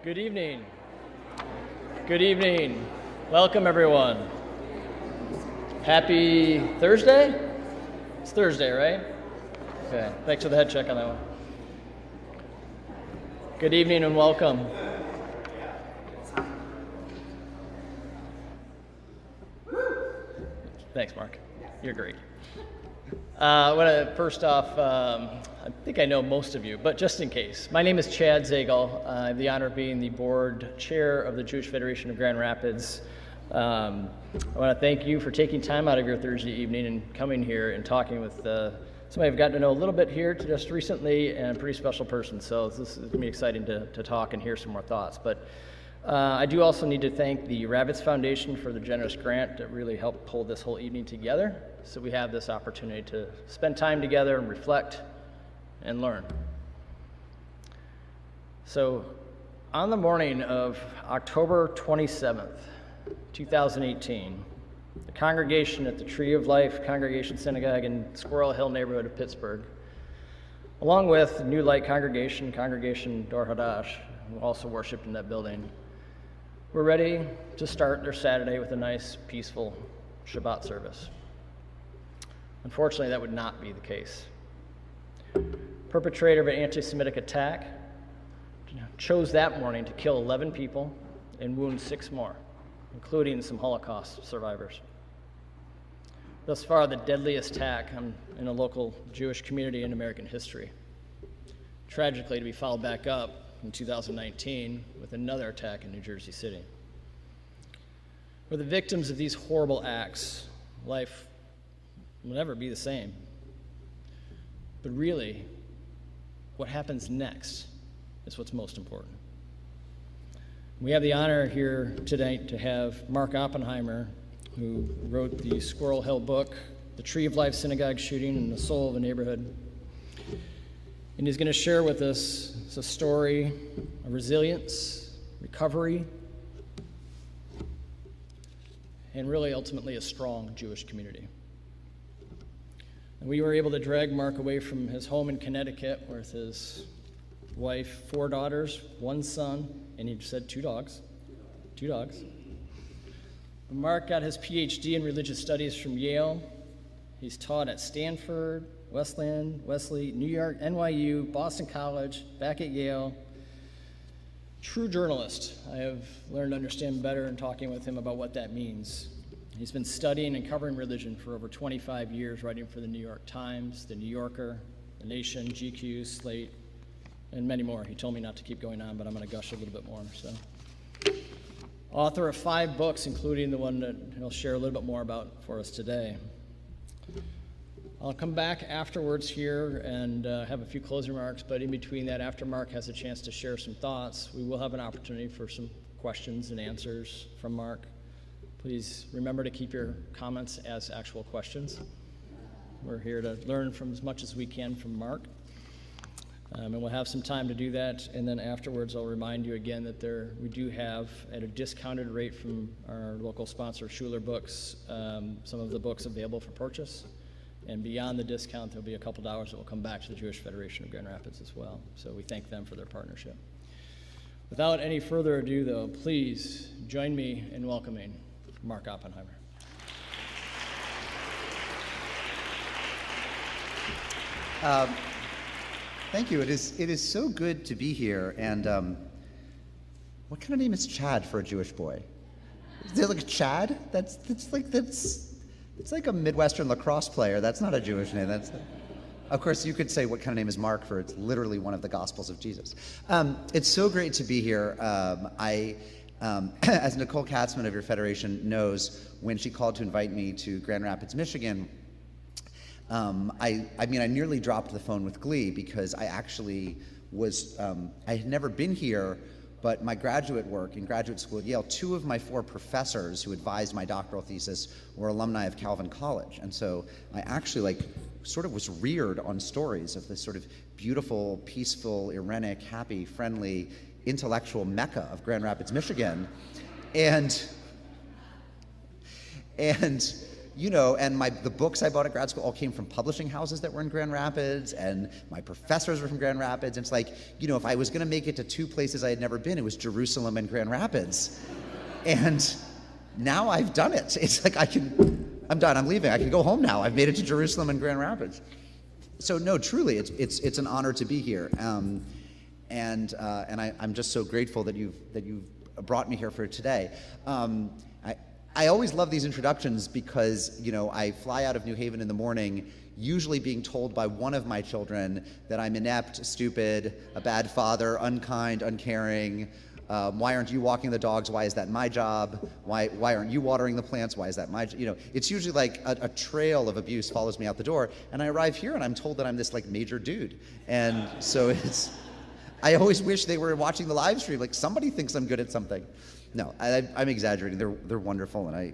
Good evening. Good evening. Welcome, everyone. Happy Thursday? It's Thursday, right? Okay, thanks for the head check on that one. Good evening and welcome. Thanks, Mark. You're great. I want to first off, I think I know most of you, but just in case. My name is Chad Zagel. I have the honor of being the board chair of the Jewish Federation of Grand Rapids. I want to thank you for taking time out of your Thursday evening and coming here and talking with somebody I've gotten to know a little bit here just recently, and a pretty special person. So this is going to be exciting to talk and hear some more thoughts. But I do also need to thank the Rabbits Foundation for the generous grant that really helped pull this whole evening together, so we have this opportunity to spend time together and reflect and learn. So on the morning of October 27th, 2018, the congregation at the Tree of Life Congregation Synagogue in Squirrel Hill neighborhood of Pittsburgh, along with New Light Congregation, Congregation Dor Hadash, who also worshiped in that building, were ready to start their Saturday with a nice, peaceful Shabbat service. Unfortunately, that would not be the case. Perpetrator of an anti-Semitic attack chose that morning to kill 11 people and wound 6 more, including some Holocaust survivors. Thus far, the deadliest attack in a local Jewish community in American history. Tragically, to be followed back up in 2019 with another attack in New Jersey City. For the victims of these horrible acts, life will never be the same. But really, what happens next is what's most important. We have the honor here tonight to have Mark Oppenheimer, who wrote the Squirrel Hill book, The Tree of Life Synagogue Shooting and the Soul of a Neighborhood. And he's going to share with us a story of resilience, recovery, and really ultimately a strong Jewish community. And we were able to drag Mark away from his home in Connecticut with his wife, 4 daughters, 1 son, and he said 2 dogs. 2 dogs. Mark got his PhD in religious studies from Yale. He's taught at Stanford, Wesleyan, Wesley, New York, NYU, Boston College, back at Yale. True journalist. I have learned to understand better in talking with him about what that means. He's been studying and covering religion for over 25 years, writing for the New York Times, the New Yorker, The Nation, GQ, Slate, and many more. He told me not to keep going on, but I'm going to gush a little bit more. So, author of 5 books, including the one that he'll share a little bit more about for us today. I'll come back afterwards here and have a few closing remarks, but in between that, after Mark has a chance to share some thoughts, we will have an opportunity for some questions and answers from Mark. Please remember to keep your comments as actual questions. We're here to learn from as much as we can from Mark. And we'll have some time to do that, and then afterwards I'll remind you again that we do have, at a discounted rate from our local sponsor, Schuler Books, some of the books available for purchase. And beyond the discount, there'll be a couple dollars that will come back to the Jewish Federation of Grand Rapids as well. So we thank them for their partnership. Without any further ado, though, please join me in welcoming Mark Oppenheimer. Thank you. It is so good to be here. And what kind of name is Chad for a Jewish boy? Is it like Chad? It's like a Midwestern lacrosse player. That's not a Jewish name. Of course, you could say what kind of name is Mark, for it's literally one of the Gospels of Jesus. It's so great to be here. As Nicole Katzman of your federation knows, when she called to invite me to Grand Rapids, Michigan, I nearly dropped the phone with glee, because I actually I had never been here, but my graduate work in graduate school at Yale, 2 of my 4 professors who advised my doctoral thesis were alumni of Calvin College. And so I actually sort of was reared on stories of this sort of beautiful, peaceful, Irenic, happy, friendly, intellectual mecca of Grand Rapids, Michigan. And and the books I bought at grad school all came from publishing houses that were in Grand Rapids, and my professors were from Grand Rapids. And it's like, if I was going to make it to two places I had never been, it was Jerusalem and Grand Rapids. And now I've done it. It's like I'm done, I'm leaving. I can go home now. I've made it to Jerusalem and Grand Rapids. So no, truly, it's an honor to be here. And I'm just so grateful that you've brought me here for today. I always love these introductions because, I fly out of New Haven in the morning, usually being told by one of my children that I'm inept, stupid, a bad father, unkind, uncaring. Why aren't you walking the dogs? Why is that my job? Why aren't you watering the plants? Why is that my, it's usually like a trail of abuse follows me out the door. And I arrive here and I'm told that I'm this like major dude. And so I always wish they were watching the live stream. Like somebody thinks I'm good at something. No, I'm exaggerating. They're wonderful, and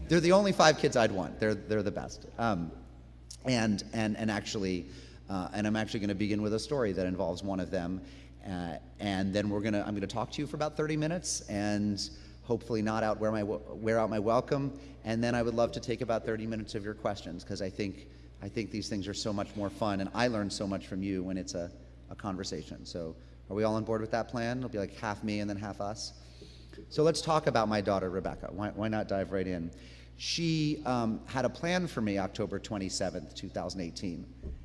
they're the only 5 kids I'd want. They're the best. And actually, and I'm actually going to begin with a story that involves one of them, and then I'm gonna talk to you for about 30 minutes, and hopefully not wear out my welcome. And then I would love to take about 30 minutes of your questions, because I think these things are so much more fun, and I learn so much from you when it's a conversation. So. Are we all on board with that plan? It'll be like half me and then half us. So let's talk about my daughter, Rebecca. Why not dive right in? She had a plan for me October 27th, 2018.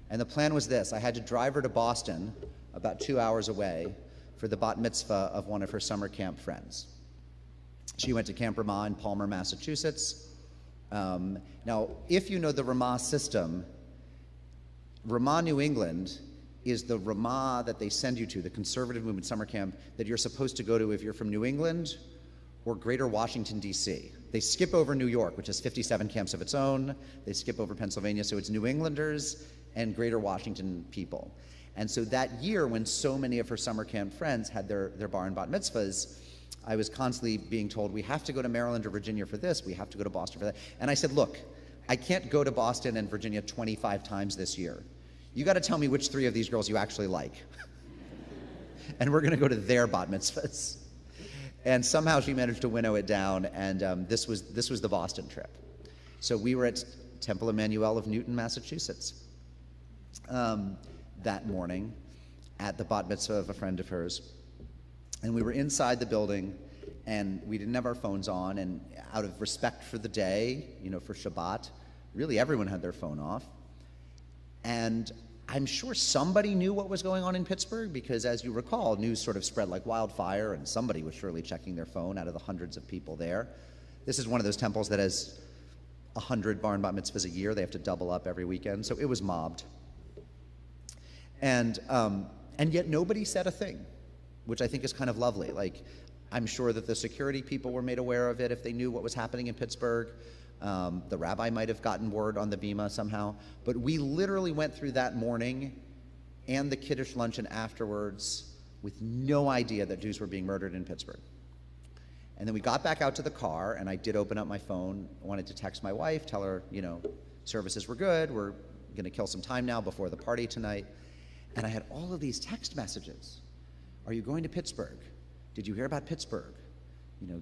And the plan was this. I had to drive her to Boston, about 2 hours away, for the bat mitzvah of one of her summer camp friends. She went to Camp Ramah in Palmer, Massachusetts. Now, if you know the Ramah system, Ramah, New England, is the Ramah that they send you to, the conservative movement summer camp that you're supposed to go to if you're from New England or Greater Washington, D.C. They skip over New York, which has 57 camps of its own. They skip over Pennsylvania, so it's New Englanders and Greater Washington people. And so that year, when so many of her summer camp friends had their bar and bat mitzvahs, I was constantly being told, we have to go to Maryland or Virginia for this, we have to go to Boston for that. And I said, look, I can't go to Boston and Virginia 25 times this year. You got to tell me which 3 of these girls you actually like. And we're going to go to their bat mitzvahs. And somehow she managed to winnow it down, and this was the Boston trip. So we were at Temple Emanuel of Newton, Massachusetts that morning at the bat mitzvah of a friend of hers. And we were inside the building, and we didn't have our phones on, and out of respect for the day, for Shabbat, really everyone had their phone off. And I'm sure somebody knew what was going on in Pittsburgh, because as you recall, news sort of spread like wildfire, and somebody was surely checking their phone out of the hundreds of people there. This is one of those temples that has 100 bar and bat mitzvahs a year. They have to double up every weekend, so it was mobbed. And yet nobody said a thing, which I think is kind of lovely. Like, I'm sure that the security people were made aware of it if they knew what was happening in Pittsburgh. The rabbi might have gotten word on the bima somehow, but we literally went through that morning and the Kiddush luncheon afterwards with no idea that Jews were being murdered in Pittsburgh. And then we got back out to the car, and I did open up my phone, wanted to text my wife, tell her, services were good, we're going to kill some time now before the party tonight. And I had all of these text messages. Are you going to Pittsburgh? Did you hear about Pittsburgh?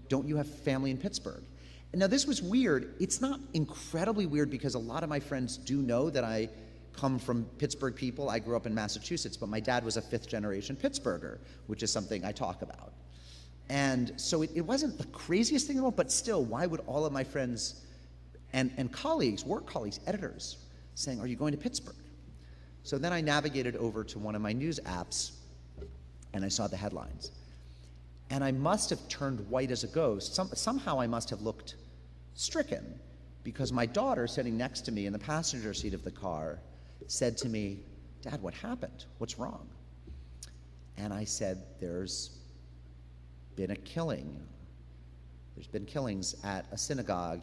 Don't you have family in Pittsburgh? And now this was weird. It's not incredibly weird because a lot of my friends do know that I come from Pittsburgh people. I grew up in Massachusetts, but my dad was a 5th-generation Pittsburgher, which is something I talk about. And so it wasn't the craziest thing in the world, but still, why would all of my friends and colleagues, work colleagues, editors, saying, are you going to Pittsburgh? So then I navigated over to one of my news apps, and I saw the headlines. And I must have turned white as a ghost. Somehow I must have looked stricken, because my daughter, sitting next to me in the passenger seat of the car, said to me, Dad, what happened? What's wrong? And I said, there's been a killing. There's been killings at a synagogue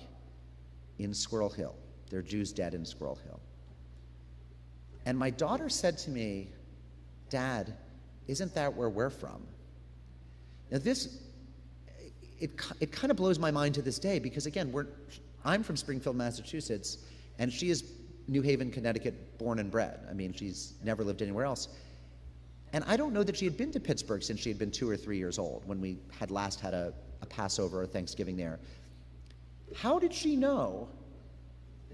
in Squirrel Hill. There are Jews dead in Squirrel Hill. And my daughter said to me, Dad, isn't that where we're from? Now it kind of blows my mind to this day, because again, I'm from Springfield, Massachusetts, and she is New Haven, Connecticut, born and bred. I mean, she's never lived anywhere else. And I don't know that she had been to Pittsburgh since she had been 2 or 3 years old, when we had last had a Passover or Thanksgiving there. how did she know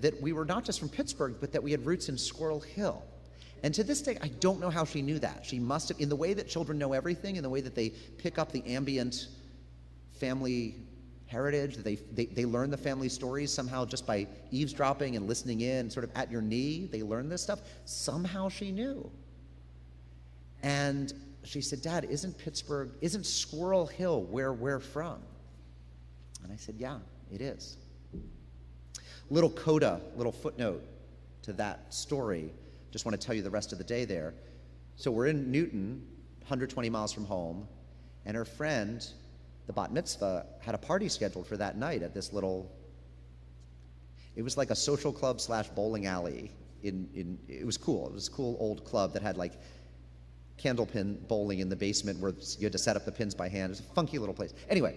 that we were not just from Pittsburgh, but that we had roots in Squirrel Hill? And to this day, I don't know how she knew that. She must have, in the way that children know everything, in the way that they pick up the ambient family heritage, that they learn the family stories somehow just by eavesdropping and listening in, sort of at your knee, they learn this stuff. Somehow she knew. And she said, Dad, isn't Squirrel Hill where we're from? And I said, yeah, it is. Little coda, little footnote to that story. Just want to tell you the rest of the day there. So we're in Newton, 120 miles from home, and her friend, the bat mitzvah, had a party scheduled for that night at this little, it was like a social club / bowling alley. It was cool. It was a cool old club that had like candlepin bowling in the basement where you had to set up the pins by hand. It was a funky little place. Anyway,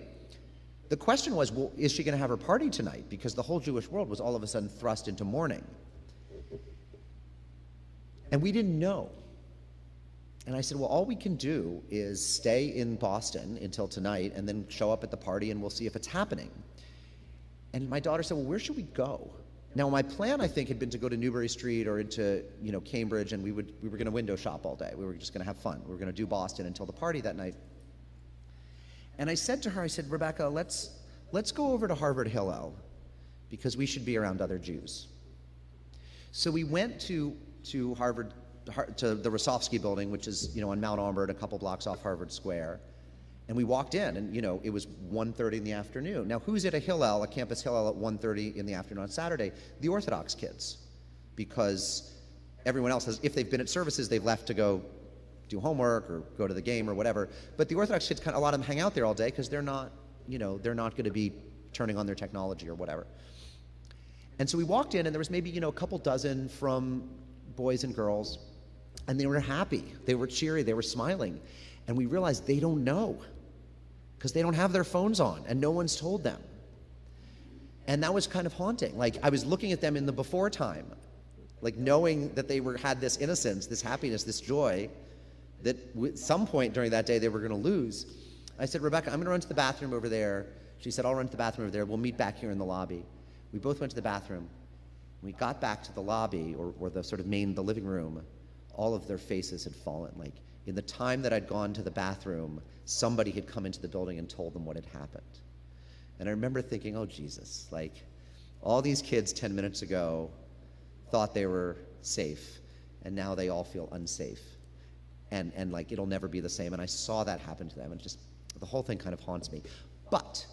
the question was, well, is she going to have her party tonight? Because the whole Jewish world was all of a sudden thrust into mourning. And we didn't know. And I said, well, all we can do is stay in Boston until tonight and then show up at the party and we'll see if it's happening. And my daughter said, well, where should we go? Now, my plan, I think, had been to go to Newbury Street or into, Cambridge, and we were going to window shop all day. We were just going to have fun. We were going to do Boston until the party that night. And I said to her, I said, Rebecca, let's go over to Harvard Hillel because we should be around other Jews. So we went to Harvard, to the Rosofsky building, which is, on Mount Auburn, a couple blocks off Harvard Square. And we walked in, and, it was 1:30 in the afternoon. Now, who's at a Hillel, a campus Hillel, at 1:30 in the afternoon on Saturday? The Orthodox kids. Because everyone else has, if they've been at services, they've left to go do homework or go to the game or whatever. But the Orthodox kids, a lot of them hang out there all day because they're not going to be turning on their technology or whatever. And so we walked in, and there was maybe, a couple dozen from boys and girls, and they were happy. They were cheery. They were smiling. And we realized they don't know because they don't have their phones on, and no one's told them. And that was kind of haunting. Like, I was looking at them in the before time, like knowing that they had this innocence, this happiness, this joy, that at some point during that day they were going to lose. I said, Rebecca, I'm going to run to the bathroom over there. She said, I'll run to the bathroom over there. We'll meet back here in the lobby. We both went to the bathroom. When we got back to the lobby, or the sort of the living room, all of their faces had fallen. Like, in the time that I'd gone to the bathroom, somebody had come into the building and told them what had happened. And I remember thinking, oh, Jesus, like, all these kids 10 minutes ago thought they were safe, and now they all feel unsafe. And like, it'll never be the same. And I saw that happen to them, and just, the whole thing kind of haunts me. But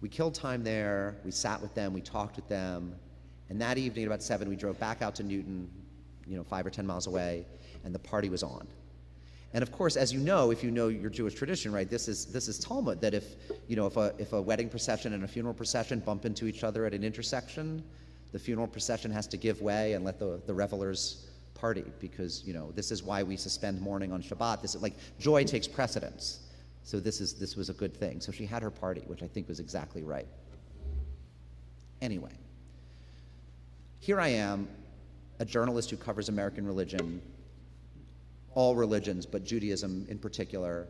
we killed time there, we sat with them, we talked with them, and that evening at about 7, we drove back out to Newton, 5 or 10 miles away, and the party was on. And of course, as you know, if you know your Jewish tradition, right, this is Talmud, that if a wedding procession and a funeral procession bump into each other at an intersection, the funeral procession has to give way and let the revelers party, because this is why we suspend mourning on Shabbat. This is like, joy takes precedence. So this was a good thing. So she had her party, which I think was exactly right. Anyway, here I am, a journalist who covers American religion, all religions, but Judaism in particular.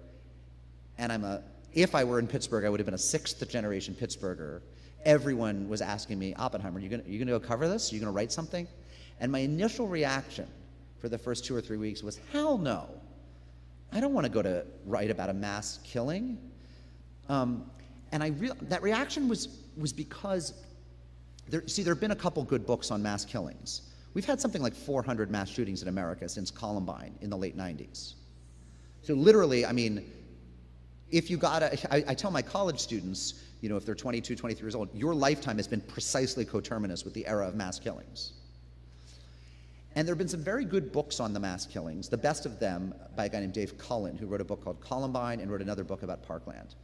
And if I were in Pittsburgh, I would have been a 6th generation Pittsburgher. Everyone was asking me, Oppenheimer, are you going to go cover this? Are you going to write something? And my initial reaction for the first 2 or 3 weeks was, hell no. I don't want to go to write about a mass killing. And that reaction was because there have been a couple good books on mass killings. We've had something like 400 mass shootings in America since Columbine in the late 90s. So literally, I mean, if you I tell my college students, if they're 22, 23 years old, your lifetime has been precisely coterminous with the era of mass killings. And there have been some very good books on the mass killings, the best of them by a guy named Dave Cullen, who wrote a book called Columbine and wrote another book about Parkland.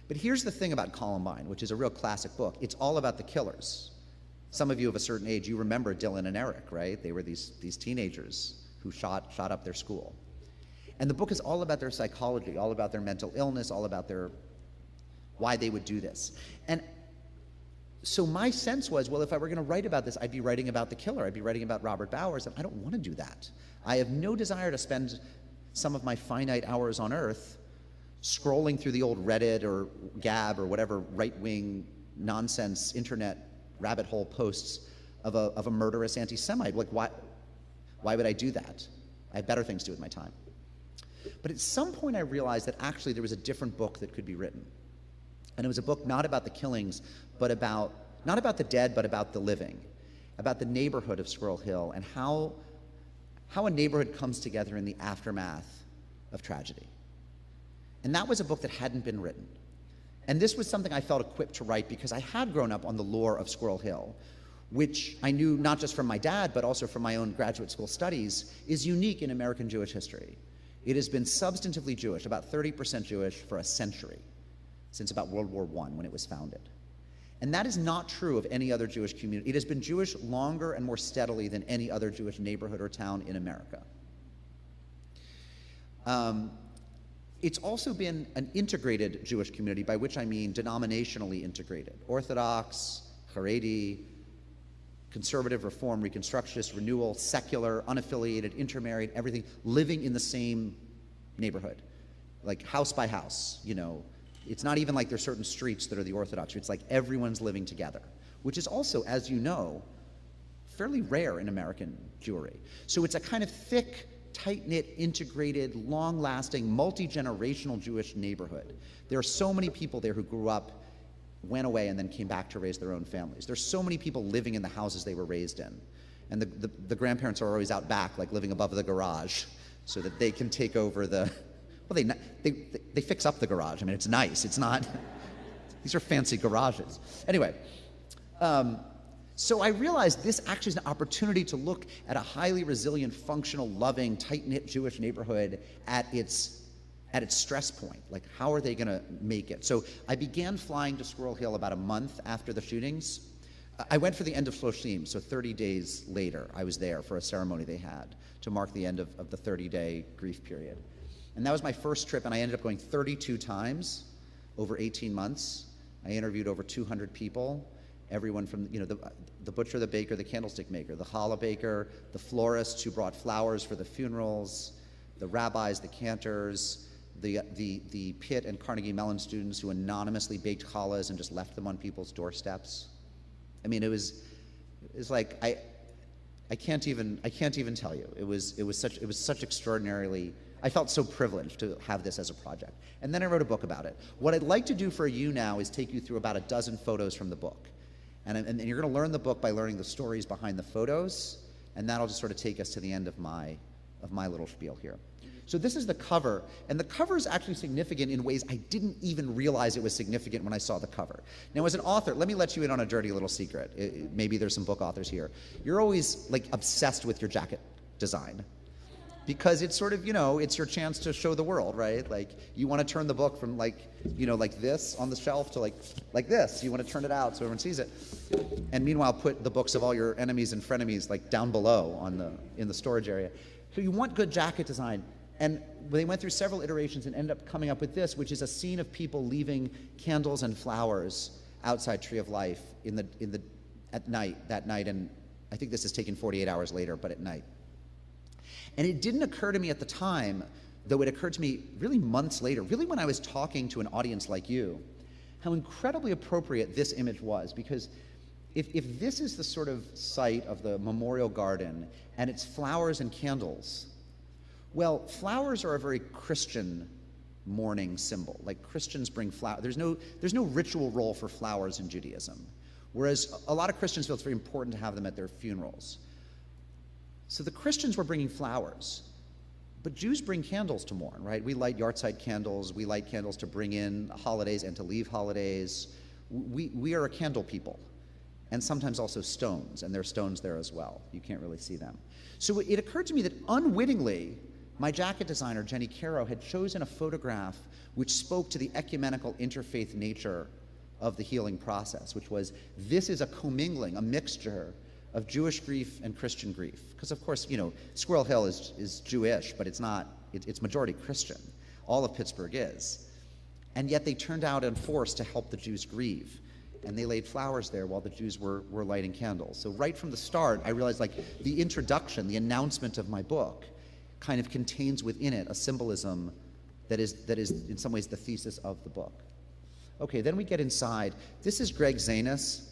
But here's the thing about Columbine, which is a real classic book. It's all about the killers. Some of you of a certain age, you remember Dylan and Eric, right? They were these teenagers who shot up their school. And the book is all about their psychology, all about their mental illness, all about why they would do this. And so my sense was, well, if I were going to write about this, I'd be writing about the killer. I'd be writing about Robert Bowers, and I don't want to do that. I have no desire to spend some of my finite hours on Earth scrolling through the old Reddit or Gab or whatever right-wing nonsense internet rabbit hole posts of a murderous anti-Semite. Like, why would I do that? I have better things to do with my time. But at some point I realized that actually there was a different book that could be written. And it was a book not about the killings, but not about the dead, but about the living, about the neighborhood of Squirrel Hill and how a neighborhood comes together in the aftermath of tragedy. And that was a book that hadn't been written. And this was something I felt equipped to write because I had grown up on the lore of Squirrel Hill, which I knew not just from my dad, but also from my own graduate school studies, is unique in American Jewish history. It has been substantively Jewish, about 30% Jewish for a century, since about World War I when it was founded. And that is not true of any other Jewish community. It has been Jewish longer and more steadily than any other Jewish neighborhood or town in America. It's also been an integrated Jewish community, by which I mean denominationally integrated. Orthodox, Haredi, conservative, reform, reconstructionist, renewal, secular, unaffiliated, intermarried, everything, living in the same neighborhood, like house by house, you know. It's not even like there's certain streets that are the Orthodox streets, like everyone's living together, which is also, as you know, fairly rare in American Jewry. So it's a kind of thick, tight-knit, integrated, long-lasting, multi-generational Jewish neighborhood. There are so many people there who grew up, went away, and then came back to raise their own families. There's so many people living in the houses they were raised in. And the grandparents are always out back, like living above the garage, so that they can take over the, well, they fix up the garage. I mean, it's nice. It's not, these are fancy garages. Anyway, so I realized this actually is an opportunity to look at a highly resilient, functional, loving, tight-knit Jewish neighborhood at its stress point. Like, how are they going to make it? So I began flying to Squirrel Hill about a month after the shootings. I went for the end of Shloshim, so 30 days later, I was there for a ceremony they had to mark the end of the 30-day grief period. And that was my first trip, and I ended up going 32 times over 18 months. I interviewed over 200 people, everyone from, you know, the butcher, the baker, the candlestick maker, the challah baker, the florists who brought flowers for the funerals, the rabbis, the cantors, the Pitt and Carnegie Mellon students who anonymously baked challahs and just left them on people's doorsteps. I mean, it was like, I can't even tell you. It was such extraordinarily, I felt so privileged to have this as a project. And then I wrote a book about it. What I'd like to do for you now is take you through about a dozen photos from the book. And you're going to learn the book by learning the stories behind the photos, and that'll just sort of take us to the end of my little spiel here. So this is the cover, and the cover is actually significant in ways I didn't even realize it was significant when I saw the cover. Now, as an author, let me let you in on a dirty little secret. Maybe there's some book authors here. You're always like obsessed with your jacket design, because it's sort of, you know, it's your chance to show the world, right? Like, you want to turn the book from like, you know, like this on the shelf to like this. You want to turn it out so everyone sees it. And meanwhile, put the books of all your enemies and frenemies like down below in the storage area. So you want good jacket design. And they went through several iterations and ended up coming up with this, which is a scene of people leaving candles and flowers outside Tree of Life at night, that night. And I think this is taken 48 hours later, but at night. And it didn't occur to me at the time, though it occurred to me really months later, really when I was talking to an audience like you, how incredibly appropriate this image was. Because if this is the sort of site of the memorial garden and it's flowers and candles, well, flowers are a very Christian mourning symbol. Like, Christians bring flowers. There's no ritual role for flowers in Judaism, whereas a lot of Christians feel it's very important to have them at their funerals. So the Christians were bringing flowers, but Jews bring candles to mourn, right? We light yahrzeit candles. We light candles to bring in holidays and to leave holidays. We are a candle people, and sometimes also stones, and there are stones there as well. You can't really see them. So it occurred to me that unwittingly, my jacket designer, Jenny Caro, had chosen a photograph which spoke to the ecumenical interfaith nature of the healing process, which was, this is a commingling, a mixture of Jewish grief and Christian grief. Because of course, you know, Squirrel Hill is Jewish, but it's not, it's majority Christian. All of Pittsburgh is. And yet they turned out in force to help the Jews grieve. And they laid flowers there while the Jews were lighting candles. So right from the start, I realized, like, the introduction, the announcement of my book kind of contains within it a symbolism that is in some ways the thesis of the book. Okay, then we get inside. This is Greg Zanis.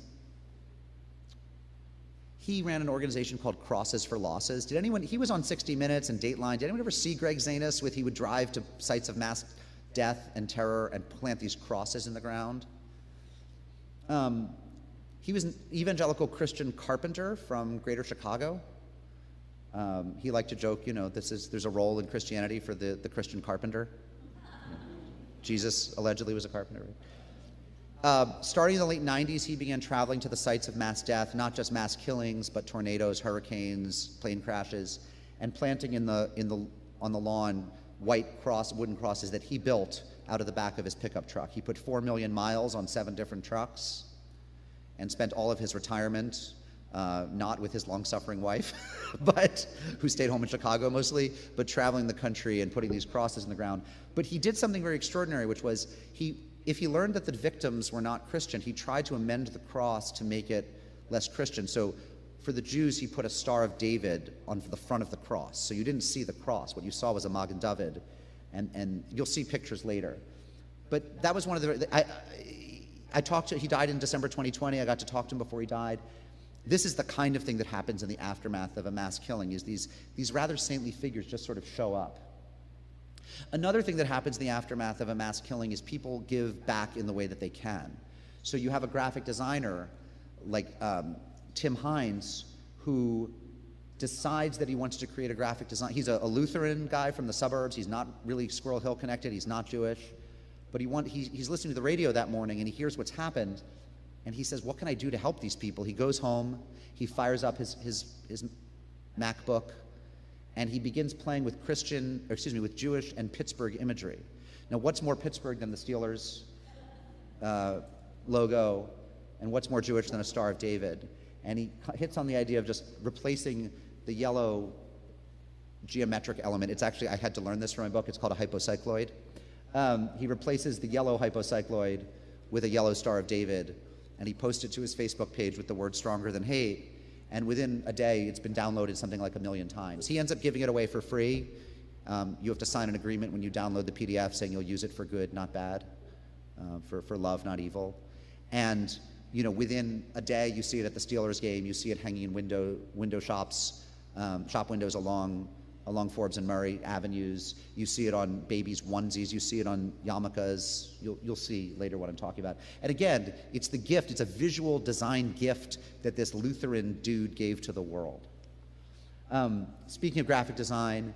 He ran an organization called Crosses for Losses. Did anyone, he was on 60 Minutes and Dateline. Did anyone ever see Greg Zanis he would drive to sites of mass death and terror and plant these crosses in the ground? He was an evangelical Christian carpenter from Greater Chicago. He liked to joke, there's a role in Christianity for the Christian carpenter. Jesus allegedly was a carpenter, right? Starting in the late 90s, he began traveling to the sites of mass death, not just mass killings, but tornadoes, hurricanes, plane crashes, and planting on the lawn wooden crosses that he built out of the back of his pickup truck. He put 4 million miles on 7 different trucks and spent all of his retirement, not with his long-suffering wife, but who stayed home in Chicago mostly, but traveling the country and putting these crosses in the ground. But he did something very extraordinary, which was if he learned that the victims were not Christian, he tried to amend the cross to make it less Christian. So for the Jews, he put a Star of David on the front of the cross. So you didn't see the cross. What you saw was a Magen David, and you'll see pictures later. But that was one of the... he died in December 2020. I got to talk to him before he died. This is the kind of thing that happens in the aftermath of a mass killing, is these rather saintly figures just sort of show up. Another thing that happens in the aftermath of a mass killing is people give back in the way that they can. So you have a graphic designer like Tim Hines, who decides that he wants to create a graphic design. He's a Lutheran guy from the suburbs. He's not really Squirrel Hill connected. He's not Jewish. But he's listening to the radio that morning, and he hears what's happened, and he says, what can I do to help these people? He goes home, he fires up his MacBook, and he begins playing with with Jewish and Pittsburgh imagery. Now, what's more Pittsburgh than the Steelers logo, and what's more Jewish than a Star of David? And he hits on the idea of just replacing the yellow geometric element. It's actually, I had to learn this for my book, it's called a hypocycloid. He replaces the yellow hypocycloid with a yellow Star of David, and he posts it to his Facebook page with the word "stronger than hate." And within a day, it's been downloaded something like 1 million times. He ends up giving it away for free. You have to sign an agreement when you download the PDF saying you'll use it for good, not bad, for love, not evil. And within a day, you see it at the Steelers game. You see it hanging in window shops, shop windows along Forbes and Murray Avenues. You see it on babies' onesies. You see it on yarmulkes. You'll see later what I'm talking about. And again, it's the gift. It's a visual design gift that this Lutheran dude gave to the world. Speaking of graphic design,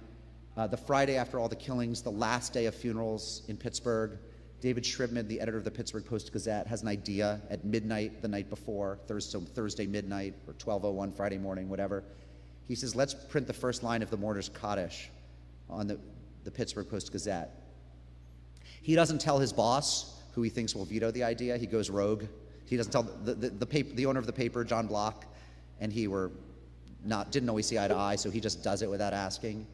the Friday after all the killings, the last day of funerals in Pittsburgh, David Shribman, the editor of the Pittsburgh Post-Gazette, has an idea at midnight the night before, Thursday midnight or 12:01 Friday morning, whatever. He says, let's print the first line of the mourner's Kaddish on the Pittsburgh Post-Gazette. He doesn't tell his boss, who he thinks will veto the idea. He goes rogue. He doesn't tell the owner of the paper, John Block, and he didn't always see eye to eye, so he just does it without asking.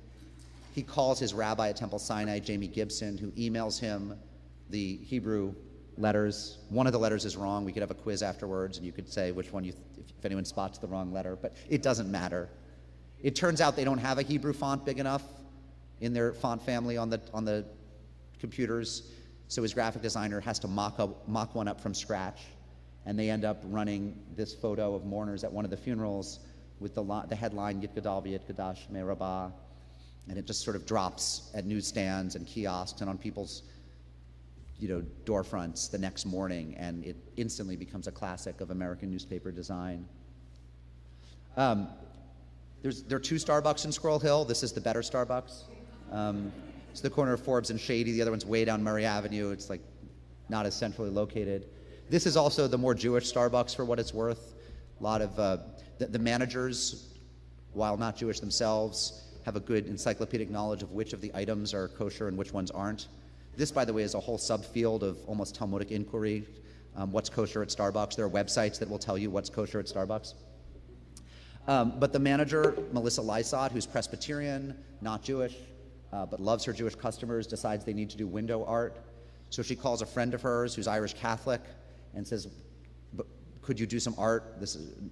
He calls his rabbi at Temple Sinai, Jamie Gibson, who emails him the Hebrew letters. One of the letters is wrong. We could have a quiz afterwards, and you could say which one if anyone spots the wrong letter, but it doesn't matter. It turns out they don't have a Hebrew font big enough in their font family on the computers, so his graphic designer has to mock one up from scratch, and they end up running this photo of mourners at one of the funerals with the headline Yitgadal v'Yitgadash Me Rabbah, and it just sort of drops at newsstands and kiosks and on people's door fronts the next morning, and it instantly becomes a classic of American newspaper design. There are 2 Starbucks in Squirrel Hill. This is the better Starbucks. It's the corner of Forbes and Shady. The other one's way down Murray Avenue. It's like not as centrally located. This is also the more Jewish Starbucks for what it's worth. A lot of the managers, while not Jewish themselves, have a good encyclopedic knowledge of which of the items are kosher and which ones aren't. This, by the way, is a whole subfield of almost Talmudic inquiry. What's kosher at Starbucks? There are websites that will tell you what's kosher at Starbucks. But the manager, Melissa Lysot, who's Presbyterian, not Jewish, but loves her Jewish customers, decides they need to do window art. So she calls a friend of hers who's Irish Catholic and says, could you do some art?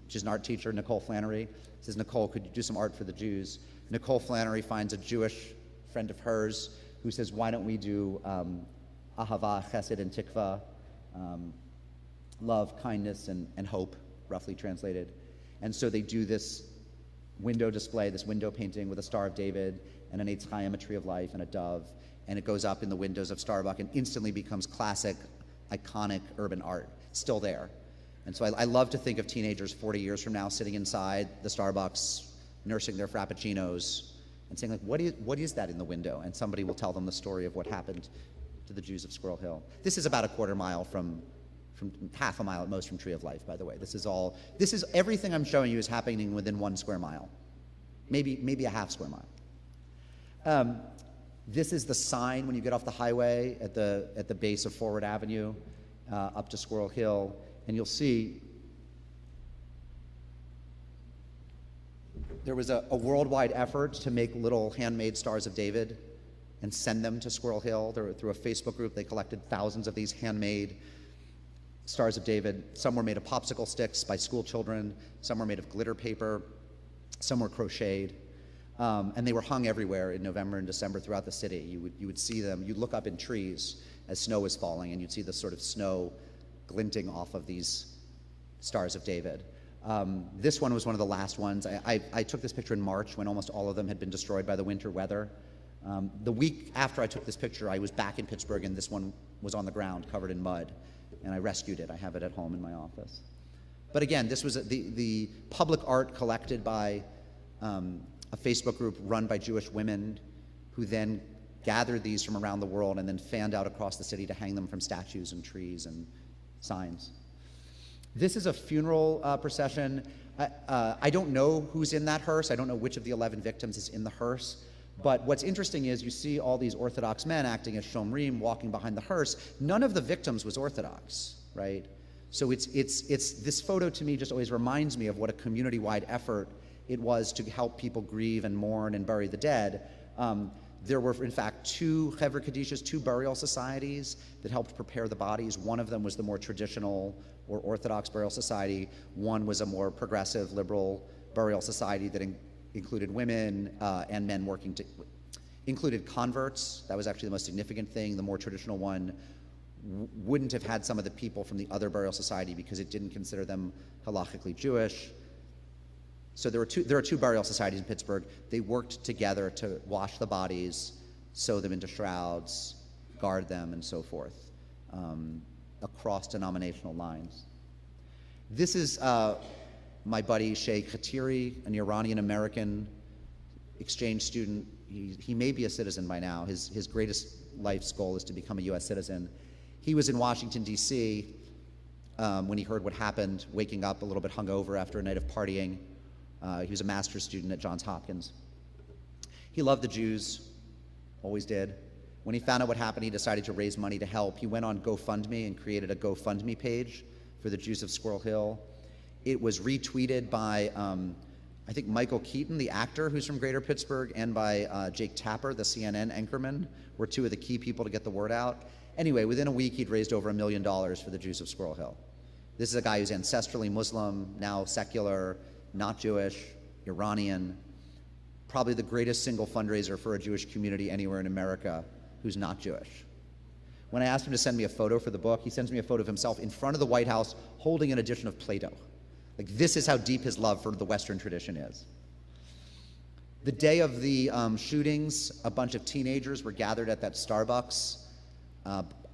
She's an art teacher, Nicole Flannery. Says, Nicole, could you do some art for the Jews? Nicole Flannery finds a Jewish friend of hers who says, why don't we do Ahava, Chesed, and Tikva? love, kindness, and hope, roughly translated. And so they do this window display, this window painting with a Star of David and an Eitz Chaim, a tree of life, and a dove, and it goes up in the windows of Starbucks and instantly becomes classic, iconic urban art, still there. And so I love to think of teenagers 40 years from now sitting inside the Starbucks, nursing their Frappuccinos, and saying, like, what is that in the window? And somebody will tell them the story of what happened to the Jews of Squirrel Hill. This is about a quarter mile from half a mile at most from Tree of Life, by the way. This is everything I'm showing you is happening within 1 square mile, maybe a half square mile. This is the sign when you get off the highway at the base of Forward Avenue up to Squirrel Hill, and you'll see there was a worldwide effort to make little handmade Stars of David and send them to Squirrel Hill. Through a Facebook group, they collected thousands of these handmade Stars of David. Some were made of popsicle sticks by school children, some were made of glitter paper, some were crocheted, and they were hung everywhere in November and December throughout the city. You would see them, you'd look up in trees as snow was falling, and you'd see the sort of snow glinting off of these Stars of David. This one was one of the last ones. I took this picture in March when almost all of them had been destroyed by the winter weather. The week after I took this picture, I was back in Pittsburgh, and this one was on the ground covered in mud, and I rescued it. I have it at home in my office. But again, this was the public art collected by a Facebook group run by Jewish women who then gathered these from around the world and then fanned out across the city to hang them from statues and trees and signs. This is a funeral procession. I don't know who's in that hearse. I don't know which of the 11 victims is in the hearse. But what's interesting is you see all these Orthodox men acting as shomrim, walking behind the hearse. None of the victims was Orthodox, right? So it's this photo to me just always reminds me of what a community-wide effort it was to help people grieve and mourn and bury the dead. There were, in fact, 2 Chevra Kadishas, 2 burial societies that helped prepare the bodies. One of them was the more traditional or Orthodox burial society. One was a more progressive, liberal burial society that included women and men working included converts. That was actually the most significant thing. The more traditional one wouldn't have had some of the people from the other burial society because it didn't consider them halachically Jewish. So there are 2 burial societies in Pittsburgh. They worked together to wash the bodies, sew them into shrouds, guard them, and so forth, across denominational lines. This is my buddy Sheikh Khatiri, an Iranian-American exchange student. He may be a citizen by now. His greatest life's goal is to become a U.S. citizen. He was in Washington, D.C. When he heard what happened, waking up a little bit hungover after a night of partying. He was a master's student at Johns Hopkins. He loved the Jews, always did. When he found out what happened, he decided to raise money to help. He went on GoFundMe and created a GoFundMe page for the Jews of Squirrel Hill. It was retweeted by, I think, Michael Keaton, the actor who's from Greater Pittsburgh, and by Jake Tapper, the CNN anchorman, were 2 of the key people to get the word out. Anyway, within a week, he'd raised over $1 million for the Jews of Squirrel Hill. This is a guy who's ancestrally Muslim, now secular, not Jewish, Iranian, probably the greatest single fundraiser for a Jewish community anywhere in America who's not Jewish. When I asked him to send me a photo for the book, he sends me a photo of himself in front of the White House holding an edition of Plato. Like, this is how deep his love for the Western tradition is. The day of the shootings, a bunch of teenagers were gathered at that Starbucks.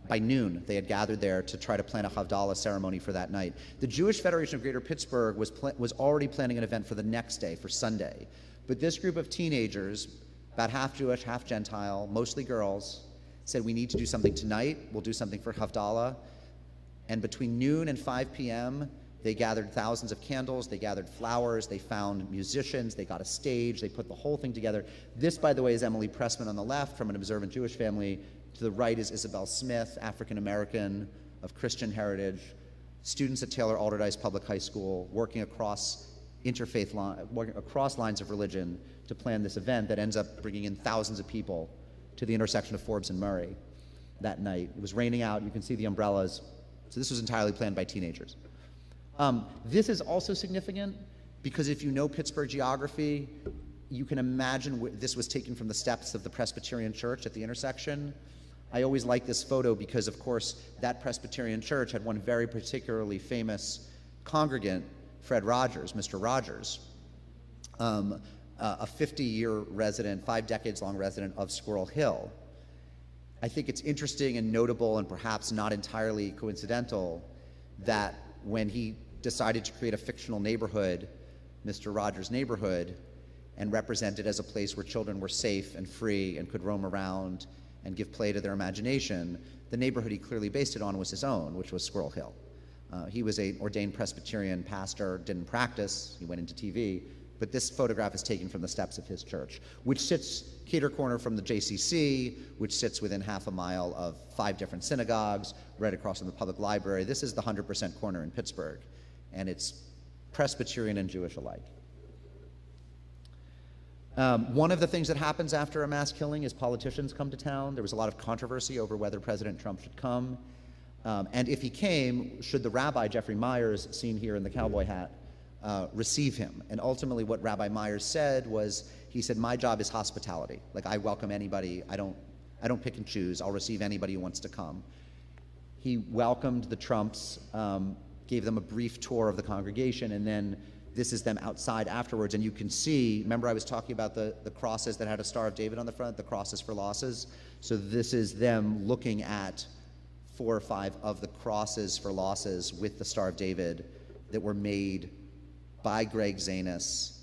By noon, they had gathered there to try to plan a Havdalah ceremony for that night. The Jewish Federation of Greater Pittsburgh was already planning an event for the next day, for Sunday. But this group of teenagers, about half Jewish, half Gentile, mostly girls, said, we need to do something tonight. We'll do something for Havdalah. And between noon and 5 p.m., they gathered thousands of candles, they gathered flowers, they found musicians, they got a stage, they put the whole thing together. This, by the way, is Emily Pressman on the left from an observant Jewish family. To the right is Isabel Smith, African-American, of Christian heritage, students at Taylor Alderdice Public High School, working across working across lines of religion to plan this event that ends up bringing in thousands of people to the intersection of Forbes and Murray that night. It was raining out, you can see the umbrellas. So this was entirely planned by teenagers. This is also significant because if you know Pittsburgh geography, you can imagine this was taken from the steps of the Presbyterian Church at the intersection. I always like this photo because, of course, that Presbyterian church had one very particularly famous congregant, Fred Rogers, Mr. Rogers, a 50-year resident, 5 decades long resident of Squirrel Hill. I think it's interesting and notable and perhaps not entirely coincidental that when he decided to create a fictional neighborhood, Mr. Rogers' neighborhood, and represent it as a place where children were safe and free and could roam around and give play to their imagination, the neighborhood he clearly based it on was his own, which was Squirrel Hill. He was an ordained Presbyterian pastor, didn't practice, he went into TV, but this photograph is taken from the steps of his church, which sits cater corner from the JCC, which sits within half a mile of 5 different synagogues, right across from the public library. This is the 100% corner in Pittsburgh, and it's Presbyterian and Jewish alike. One of the things that happens after a mass killing is politicians come to town. There was a lot of controversy over whether President Trump should come. And if he came, should the rabbi, Jeffrey Myers, seen here in the cowboy hat, receive him? And ultimately what Rabbi Myers said was, he said, my job is hospitality. Like, I welcome anybody. I don't pick and choose. I'll receive anybody who wants to come. He welcomed the Trumps, gave them a brief tour of the congregation, and then this is them outside afterwards, and you can see, remember I was talking about the crosses that had a Star of David on the front, the crosses for losses? So this is them looking at 4 or 5 of the crosses for losses with the Star of David that were made by Greg Zanis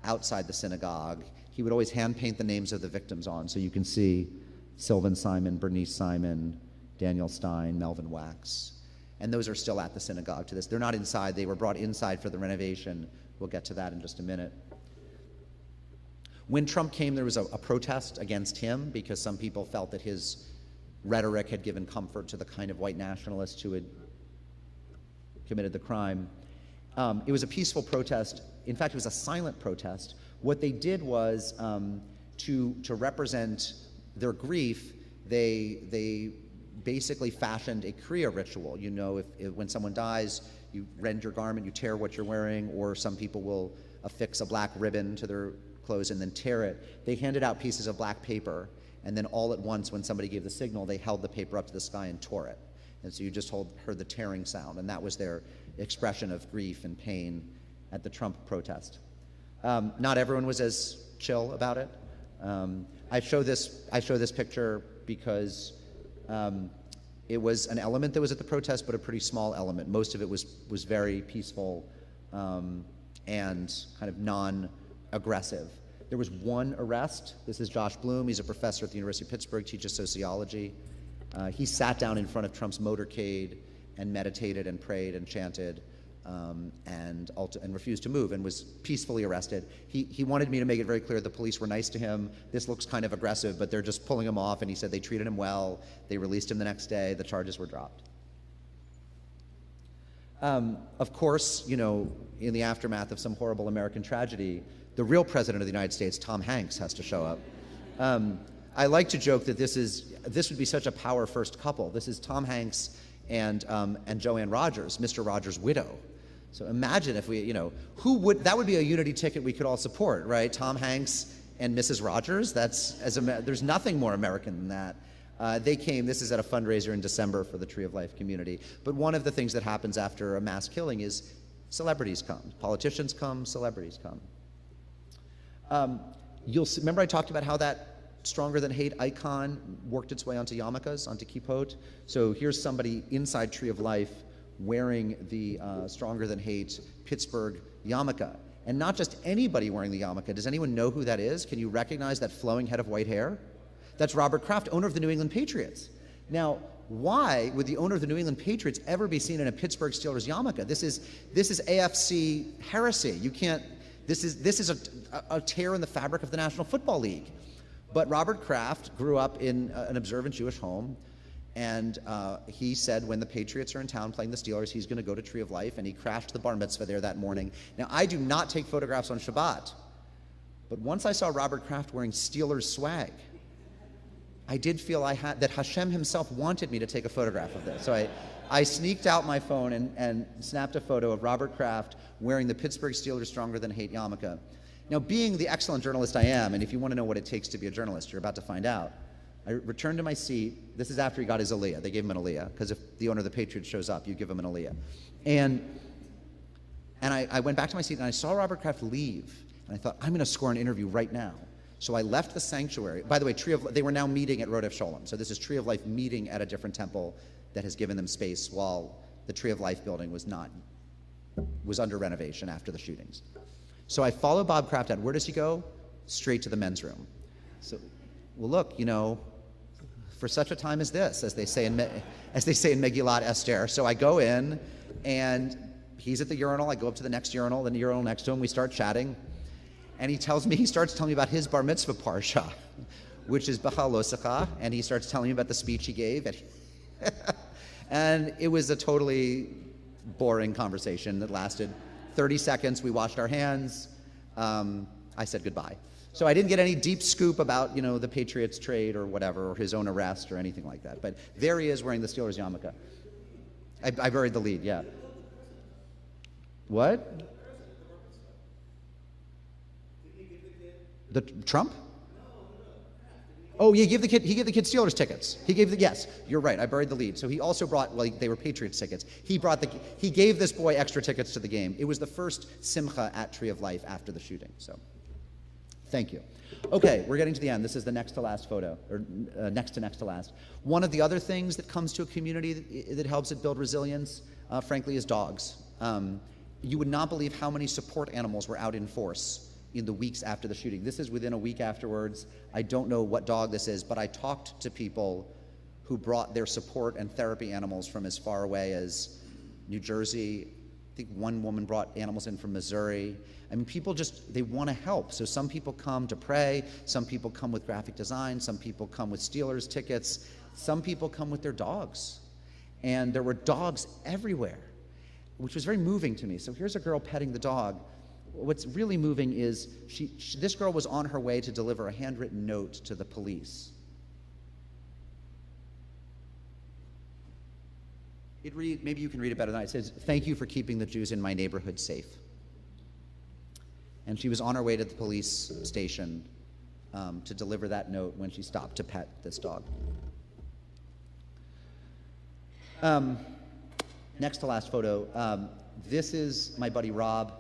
outside the synagogue. He would always hand paint the names of the victims on, so you can see Sylvan Simon, Bernice Simon, Daniel Stein, Melvin Wax. And those are still at the synagogue to this. They're not inside. They were brought inside for the renovation. We'll get to that in just a minute. When Trump came, there was a protest against him because some people felt that his rhetoric had given comfort to the kind of white nationalists who had committed the crime. It was a peaceful protest. In fact, it was a silent protest. What they did was, to represent their grief, they basically fashioned a Kriya ritual. You know, if when someone dies, you rend your garment, you tear what you're wearing, or some people will affix a black ribbon to their clothes and then tear it. They handed out pieces of black paper, and then all at once, when somebody gave the signal, they held the paper up to the sky and tore it. And so you just heard the tearing sound, and that was their expression of grief and pain at the Trump protest. Not everyone was as chill about it. I show this picture because it was an element that was at the protest, but a pretty small element. Most of it was very peaceful and kind of non-aggressive. There was one arrest. This is Josh Bloom. He's a professor at the University of Pittsburgh, teaches sociology. He sat down in front of Trump's motorcade and meditated and prayed and chanted and refused to move and was peacefully arrested. He wanted me to make it very clear the police were nice to him. This looks kind of aggressive, but they're just pulling him off, and he said they treated him well. They released him the next day. The charges were dropped. Of course, you know, in the aftermath of some horrible American tragedy, the real president of the United States, Tom Hanks, has to show up. I like to joke that this would be such a power-first couple. This is Tom Hanks and Joanne Rogers, Mr. Rogers' widow. So imagine if we, you know, that would be a unity ticket we could all support, right? Tom Hanks and Mrs. Rogers. There's nothing more American than that. They came. This is at a fundraiser in December for the Tree of Life community. But one of the things that happens after a mass killing is celebrities come, politicians come, celebrities come. Remember I talked about how that Stronger Than Hate icon worked its way onto yarmulkes, onto kippot. So here's somebody inside Tree of Life wearing the Stronger Than Hate Pittsburgh yarmulke. And not just anybody wearing the yarmulke. Does anyone know who that is? Can you recognize that flowing head of white hair? That's Robert Kraft, owner of the New England Patriots. Now, why would the owner of the New England Patriots ever be seen in a Pittsburgh Steelers yarmulke? This is AFC heresy. You can't. This is a tear in the fabric of the National Football League. But Robert Kraft grew up in an observant Jewish home, and he said when the Patriots are in town playing the Steelers, he's going to go to Tree of Life, and he crashed the bar mitzvah there that morning. Now, I do not take photographs on Shabbat, but once I saw Robert Kraft wearing Steelers swag, I did feel that Hashem himself wanted me to take a photograph of this. So I sneaked out my phone and snapped a photo of Robert Kraft wearing the Pittsburgh Steelers Stronger Than Hate yarmulke. Now, being the excellent journalist I am, and if you want to know what it takes to be a journalist, you're about to find out, I returned to my seat. This is after he got his Aliyah. They gave him an Aliyah, because if the owner of the Patriots shows up, you give him an Aliyah. And I went back to my seat, and I saw Robert Kraft leave. And I thought, I'm going to score an interview right now. So I left the sanctuary. By the way, they were now meeting at Rodef Sholem. So this is Tree of Life meeting at a different temple that has given them space while the Tree of Life building was under renovation after the shootings. So I follow Bob Kraft out. Where does he go? Straight to the men's room. So, well, look, you know, for such a time as this, as they say in Megillat Esther. So I go in, and he's at the urinal. I go up to the next urinal, then the urinal next to him. We start chatting, and he starts telling me about his bar mitzvah parsha, which is B'chal Losecha, and he starts telling me about the speech he gave. And it was a totally boring conversation that lasted 30 seconds. We washed our hands. I said goodbye. So I didn't get any deep scoop about, you know, the Patriots trade or whatever, or his own arrest or anything like that. But there he is wearing the Steelers yarmulke. I buried the lead, yeah. What? The Trump? Oh, he gave the kid Steelers tickets. Yes, you're right, I buried the lead. So he also brought, like, they were Patriots tickets. He gave this boy extra tickets to the game. It was the first simcha at Tree of Life after the shooting, so. Thank you. Okay, we're getting to the end. This is the next to last photo, or next to last. One of the other things that comes to a community that helps it build resilience, frankly, is dogs. You would not believe how many support animals were out in force in the weeks after the shooting. This is within a week afterwards. I don't know what dog this is, but I talked to people who brought their support and therapy animals from as far away as New Jersey. I think one woman brought animals in from Missouri. I mean, people they want to help. So some people come to pray, some people come with graphic design, some people come with Steelers tickets, some people come with their dogs. And there were dogs everywhere, which was very moving to me. So here's a girl petting the dog. What's really moving is this girl was on her way to deliver a handwritten note to the police. Maybe you can read it better than I. It says, "Thank you for keeping the Jews in my neighborhood safe." And she was on her way to the police station to deliver that note when she stopped to pet this dog. Next to last photo. This is my buddy Rob.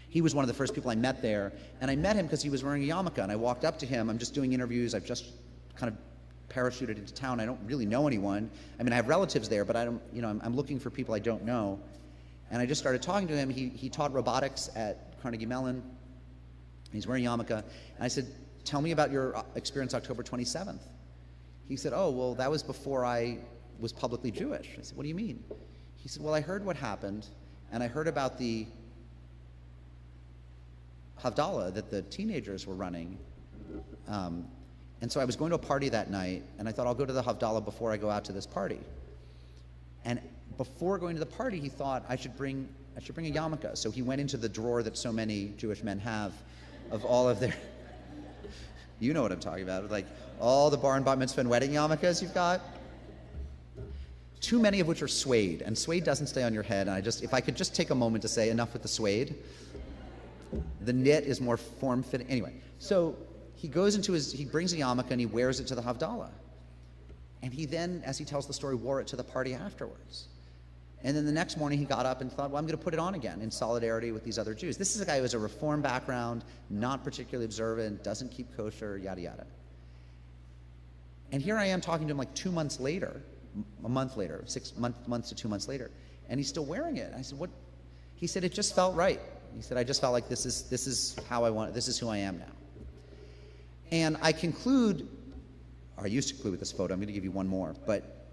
He was one of the first people I met there, and I met him because he was wearing a yarmulke, and I walked up to him. I'm just doing interviews. I've just kind of parachuted into town. I don't really know anyone. I mean, I have relatives there, but I don't, you know, I'm looking for people I don't know. And I just started talking to him. He taught robotics at Carnegie Mellon. He's wearing a yarmulke. And I said, "Tell me about your experience October 27th. He said, "Oh, well, that was before I was publicly Jewish." I said, "What do you mean?" He said, "Well, I heard what happened, and I heard about the Havdalah that the teenagers were running. And so I was going to a party that night, and I thought I'll go to the Havdalah before I go out to this party. And before going to the party, he thought I should bring a yarmulke. So he went into the drawer that so many Jewish men have of all of their, you know what I'm talking about, like all the bar and bat mitzvah and wedding yarmulkes you've got. Too many of which are suede, and suede doesn't stay on your head. And if I could just take a moment to say enough with the suede. The knit is more form-fitting. Anyway, so he brings a yarmulke and he wears it to the Havdalah. And he then, as he tells the story, wore it to the party afterwards. And then the next morning he got up and thought, well, I'm going to put it on again in solidarity with these other Jews. This is a guy who has a Reform background, not particularly observant, doesn't keep kosher, yada, yada. And here I am talking to him like 2 months later, a month later, months to 2 months later, and he's still wearing it. I said, what? He said, it just felt right. He said, I just felt like this is how I want it. This is who I am now. And I conclude, or I used to conclude with this photo. I'm going to give you one more. But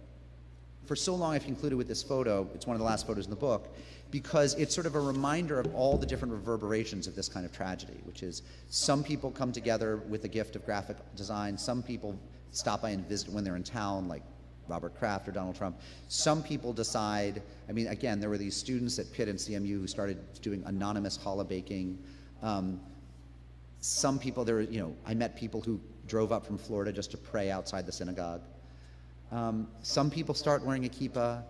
for so long I've concluded with this photo. It's one of the last photos in the book, because it's sort of a reminder of all the different reverberations of this kind of tragedy, which is some people come together with the gift of graphic design. Some people stop by and visit when they're in town, like Robert Kraft or Donald Trump. Some people decide, I mean, again, there were these students at Pitt and CMU who started doing anonymous challah baking. Some people, I met people who drove up from Florida just to pray outside the synagogue. Some people start wearing a kippah.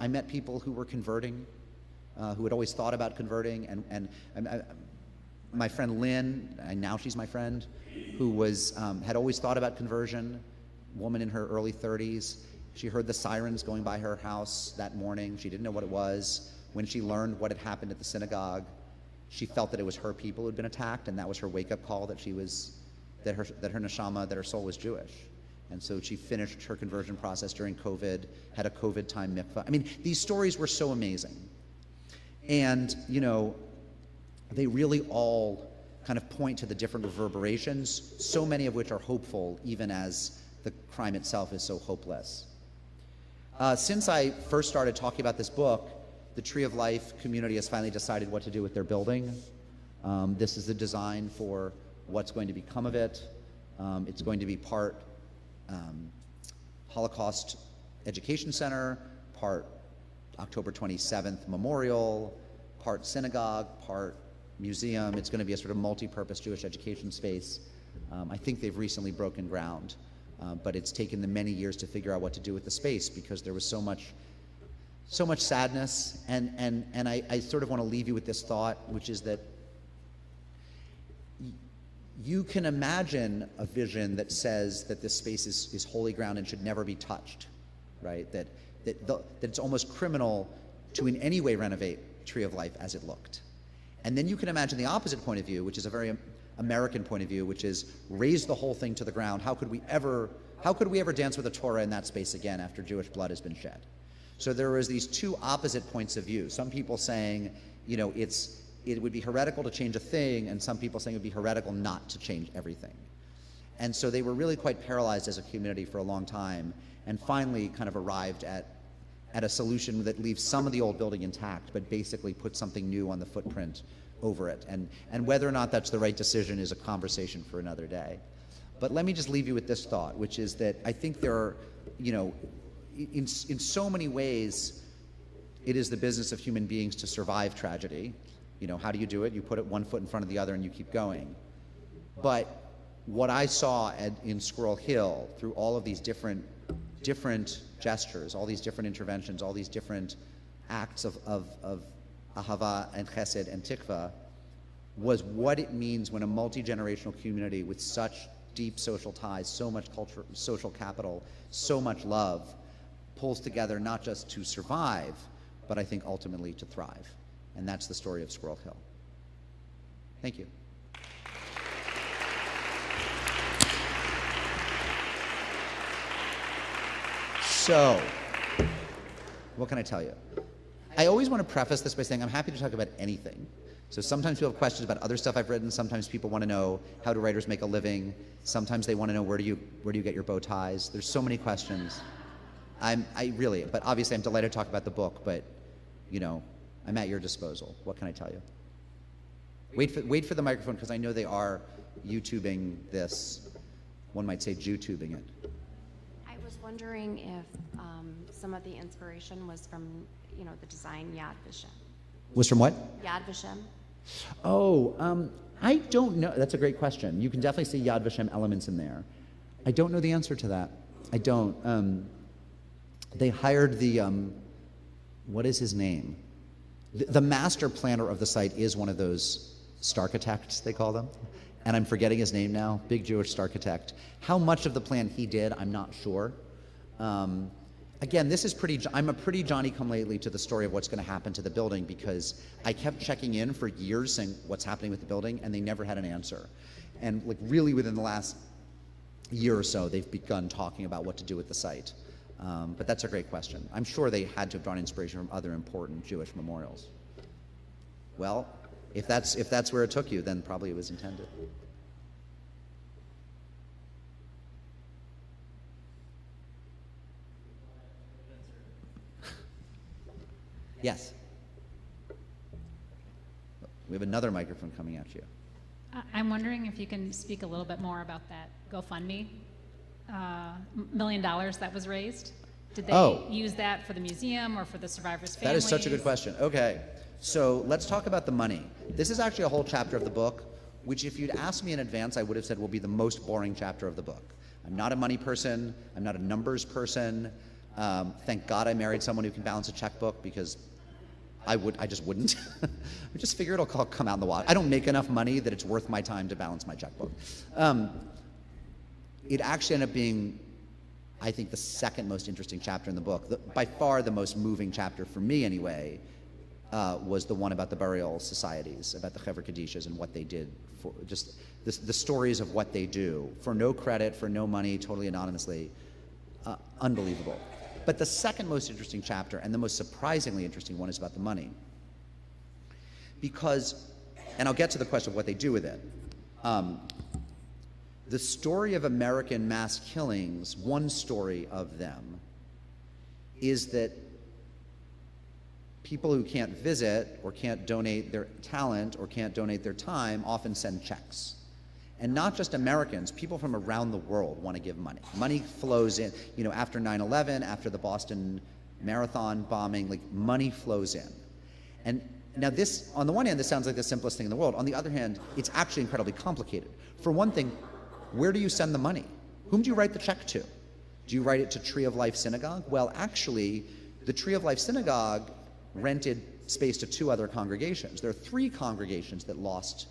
I met people who were converting, who had always thought about converting, and my friend Lynn, and now she's my friend, who was had always thought about conversion, woman in her early 30s. She heard the sirens going by her house that morning. She didn't know what it was. When she learned what had happened at the synagogue, she felt that it was her people who had been attacked, and that was her wake-up call that that her neshama, that her soul was Jewish. And so she finished her conversion process during COVID, had a COVID time mikvah. I mean, these stories were so amazing. And, you know, they really all kind of point to the different reverberations, so many of which are hopeful, even as the crime itself is so hopeless. Since I first started talking about this book, the Tree of Life community has finally decided what to do with their building. This is the design for what's going to become of it. It's going to be part Holocaust Education Center, part October 27th Memorial, part synagogue, part museum. It's going to be a sort of multi-purpose Jewish education space. I think they've recently broken ground, but it's taken them many years to figure out what to do with the space because there was so much sadness. And I sort of want to leave you with this thought, which is that you can imagine a vision that says that this space is holy ground and should never be touched, right? That it's almost criminal to in any way renovate Tree of Life as it looked. And then you can imagine the opposite point of view, which is a very American point of view, which is raise the whole thing to the ground. How could we ever dance with the Torah in that space again after Jewish blood has been shed? So there was these two opposite points of view. Some people saying, you know, it would be heretical to change a thing, and some people saying it would be heretical not to change everything. And so they were really quite paralyzed as a community for a long time, and finally kind of arrived at a solution that leaves some of the old building intact, but basically puts something new on the footprint over it. And whether or not that's the right decision is a conversation for another day. But let me just leave you with this thought, which is that I think there are, you know, in so many ways, it is the business of human beings to survive tragedy. You know, how do you do it? You put it one foot in front of the other and you keep going. But what I saw in Squirrel Hill through all of these different gestures, all these different interventions, all these different acts of ahava and chesed and tikva, was what it means when a multi-generational community with such deep social ties, so much culture, social capital, so much love, pulls together not just to survive, but I think ultimately to thrive. And that's the story of Squirrel Hill. Thank you. So, what can I tell you? I always want to preface this by saying I'm happy to talk about anything. So sometimes people have questions about other stuff I've written. Sometimes people want to know, how do writers make a living? Sometimes they want to know, where do you get your bow ties? There's so many questions. But obviously I'm delighted to talk about the book, but, you know, I'm at your disposal. What can I tell you? Wait for the microphone, because I know they are YouTubing this. One might say Jew-tubing it. I was wondering if some of the inspiration was from, you know, the design Yad Vashem. Was from what? Yad Vashem. Oh, I don't know. That's a great question. You can definitely see Yad Vashem elements in there. I don't know the answer to that. I don't. They hired the, what is his name? The master planner of the site is one of those starchitects, they call them. And I'm forgetting his name now, big Jewish starchitect. How much of the plan he did, I'm not sure. Again, I'm a pretty Johnny-come-lately to the story of what's going to happen to the building, because I kept checking in for years saying what's happening with the building, and they never had an answer. And like really within the last year or so, they've begun talking about what to do with the site. But that's a great question. I'm sure they had to have drawn inspiration from other important Jewish memorials. Well, if that's where it took you, then probably it was intended. Yes. We have another microphone coming at you. I'm wondering if you can speak a little bit more about that GoFundMe, $1 million that was raised. Did they use that for the museum or for the survivors' families? That is such a good question. Okay, so let's talk about the money. This is actually a whole chapter of the book, which if you'd asked me in advance, I would have said will be the most boring chapter of the book. I'm not a money person. I'm not a numbers person. Thank God I married someone who can balance a checkbook, because I just wouldn't. I just figure it'll come out in the wash. I don't make enough money that it's worth my time to balance my checkbook. It actually ended up being, I think, the second most interesting chapter in the book. By far the most moving chapter for me anyway, was the one about the burial societies, about the Chevra Kadishas and what they did, for just the stories of what they do, for no credit, for no money, totally anonymously. Unbelievable. But the second most interesting chapter, and the most surprisingly interesting one, is about the money. Because, and I'll get to the question of what they do with it. The story of American mass killings, one story of them, is that people who can't visit or can't donate their talent or can't donate their time often send checks. And not just Americans, people from around the world want to give money. Money flows in, you know, after 9/11, after the Boston Marathon bombing, like money flows in. And now this, on the one hand, this sounds like the simplest thing in the world. On the other hand, it's actually incredibly complicated. For one thing, where do you send the money? Whom do you write the check to? Do you write it to Tree of Life Synagogue? Well, actually, the Tree of Life Synagogue rented space to 2 other congregations. There are 3 congregations that lost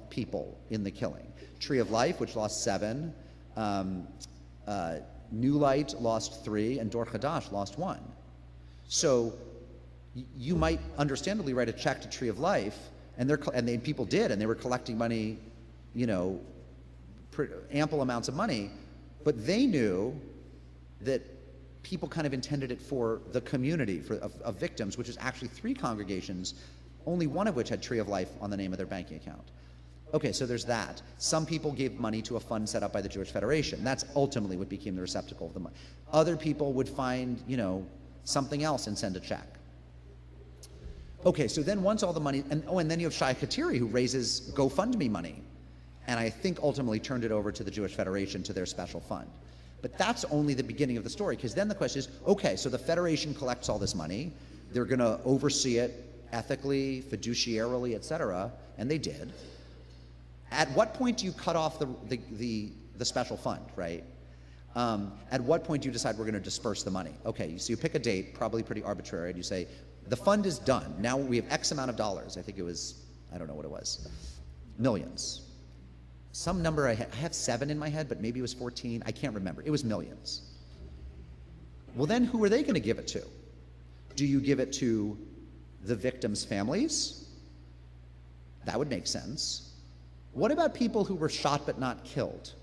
people in the killing. Tree of Life, which lost 7, New Light lost 3, and Dor Chadash lost 1. So you might understandably write a check to Tree of Life, and people did, and they were collecting money, you know, ample amounts of money, but they knew that people kind of intended it for the community of victims, which is actually 3 congregations, only one of which had Tree of Life on the name of their banking account. Okay, so there's that. Some people gave money to a fund set up by the Jewish Federation. That's ultimately what became the receptacle of the money. Other people would find, you know, something else and send a check. Okay, so then once all the money, and then you have Shai Kateri, who raises GoFundMe money, and I think ultimately turned it over to the Jewish Federation, to their special fund. But that's only the beginning of the story, because then the question is, okay, so the Federation collects all this money, they're going to oversee it ethically, fiduciarily, etc., and they did. At what point do you cut off the special fund, right? At what point do you decide we're going to disperse the money? Okay, so you pick a date, probably pretty arbitrary, and you say, the fund is done. Now we have X amount of dollars. I think it was, I don't know what it was, millions. Some number, I have 7 in my head, but maybe it was 14. I can't remember. It was millions. Well, then who are they going to give it to? Do you give it to the victims' families? That would make sense. What about people who were shot but not killed?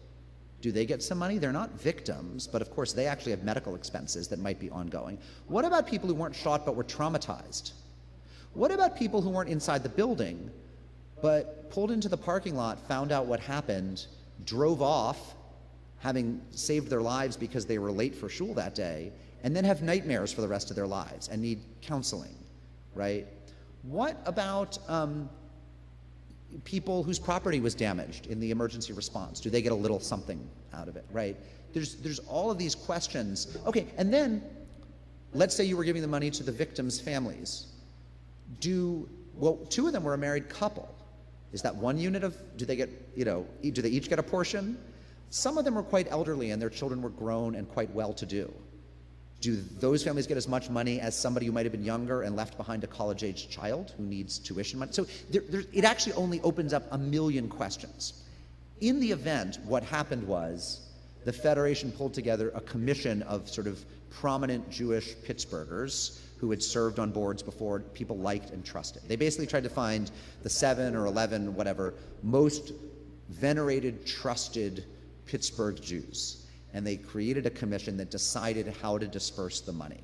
Do they get some money? They're not victims, but of course they actually have medical expenses that might be ongoing. What about people who weren't shot but were traumatized? What about people who weren't inside the building but pulled into the parking lot, found out what happened, drove off, having saved their lives because they were late for shul that day, and then have nightmares for the rest of their lives and need counseling, right? What about people whose property was damaged in the emergency response? Do they get a little something out of it, right? There's all of these questions. Okay, and then let's say you were giving the money to the victims' families. Well, 2 of them were a married couple. Is that one unit of, do they get, you know, do they each get a portion? Some of them were quite elderly and their children were grown and quite well-to-do. Do those families get as much money as somebody who might have been younger and left behind a college-age child who needs tuition money? So it actually only opens up a million questions. In the event, what happened was the Federation pulled together a commission of sort of prominent Jewish Pittsburghers who had served on boards before, people liked and trusted. They basically tried to find the 7 or 11, whatever, most venerated, trusted Pittsburgh Jews. And they created a commission that decided how to disperse the money.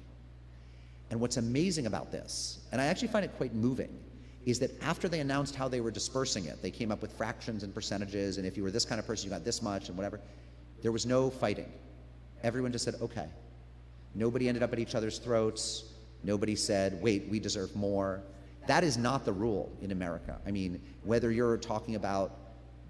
And what's amazing about this, and I actually find it quite moving, is that after they announced how they were dispersing it, they came up with fractions and percentages, and if you were this kind of person, you got this much, and whatever. There was no fighting. Everyone just said, okay. Nobody ended up at each other's throats. Nobody said, wait, we deserve more. That is not the rule in America. I mean, whether you're talking about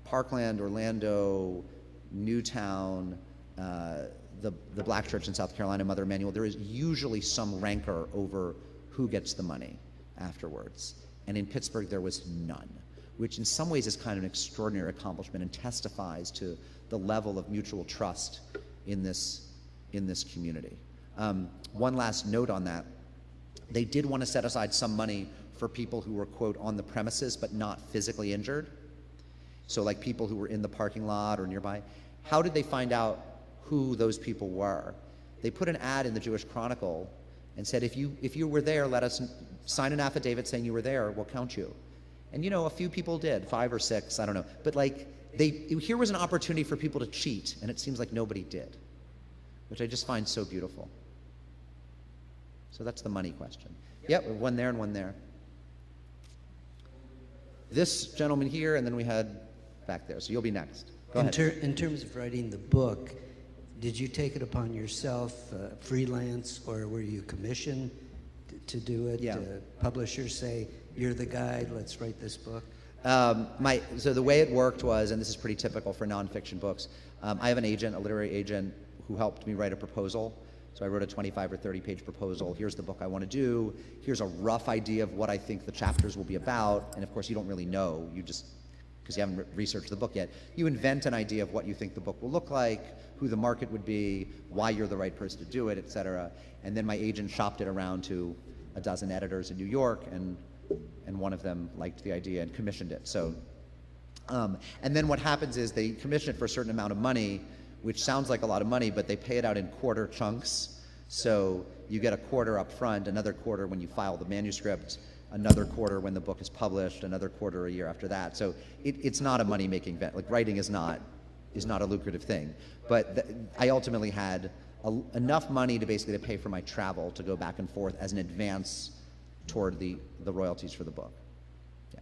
Parkland, Orlando, Newtown, the Black Church in South Carolina, Mother Emanuel, there is usually some rancor over who gets the money afterwards. And in Pittsburgh, there was none, which in some ways is kind of an extraordinary accomplishment and testifies to the level of mutual trust in this community. One last note on that They did want to set aside some money for people who were, quote, on the premises but not physically injured. So like people who were in the parking lot or nearby. How did they find out who those people were? They put an ad in the Jewish Chronicle and said, if you were there, let us sign an affidavit saying you were there, we'll count you. And a few people did, 5 or 6, I don't know. But like, here was an opportunity for people to cheat, and it seems like nobody did, which I just find so beautiful. So that's the money question. Yep, one there and one there. This gentleman here, and then we had back there. So you'll be next. Go ahead. In terms of writing the book, did you take it upon yourself, freelance, or were you commissioned to do it? Yeah. Publishers say, you're the guy, let's write this book? So the way it worked was, and this is pretty typical for nonfiction books, I have an agent, a literary agent, who helped me write a proposal. So I wrote a 25 or 30-page proposal. Here's the book I want to do. Here's a rough idea of what I think the chapters will be about. And of course, you don't really know. You just, because you haven't researched the book yet, you invent an idea of what you think the book will look like, who the market would be, why you're the right person to do it, et cetera. And then my agent shopped it around to a dozen editors in New York, and one of them liked the idea and commissioned it. So, and then what happens is they commission it for a certain amount of money, which sounds like a lot of money, but they pay it out in quarter chunks. So you get a quarter up front, another quarter when you file the manuscript, another quarter when the book is published, another quarter a year after that. So it's not a money-making event. Like, writing is not a lucrative thing. But I ultimately had enough money to basically pay for my travel to go back and forth as an advance toward the royalties for the book. Yeah.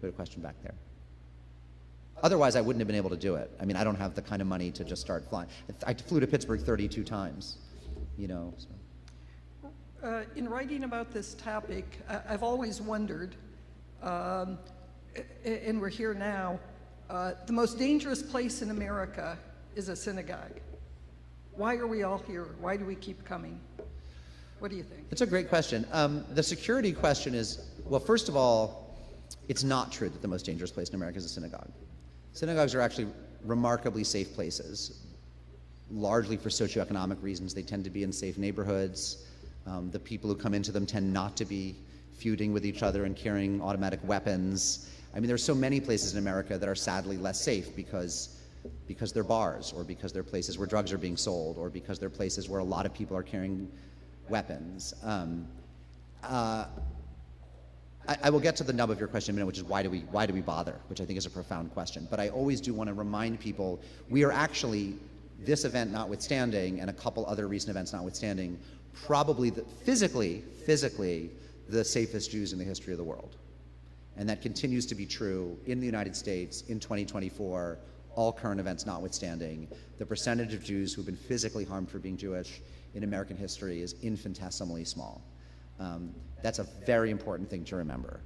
We had a question back there. Otherwise, I wouldn't have been able to do it. I mean, I don't have the kind of money to just start flying. I flew to Pittsburgh 32 times, So. In writing about this topic, I've always wondered, and we're here now, the most dangerous place in America is a synagogue. Why are we all here? Why do we keep coming? What do you think? It's a great question. The security question is, well, first of all, it's not true that the most dangerous place in America is a synagogue. Synagogues are actually remarkably safe places, largely for socioeconomic reasons. They tend to be in safe neighborhoods. The people who come into them tend not to be feuding with each other and carrying automatic weapons. I mean, there's so many places in America that are sadly less safe because they're bars, or because they're places where drugs are being sold, or because they're places where a lot of people are carrying weapons. I will get to the nub of your question in a minute, which is why do we bother, which I think is a profound question. But I always do want to remind people, we are actually, this event notwithstanding, and a couple other recent events notwithstanding, probably physically the safest Jews in the history of the world. And that continues to be true in the United States in 2024, all current events notwithstanding. The percentage of Jews who've been physically harmed for being Jewish in American history is infinitesimally small. That's a very important thing to remember.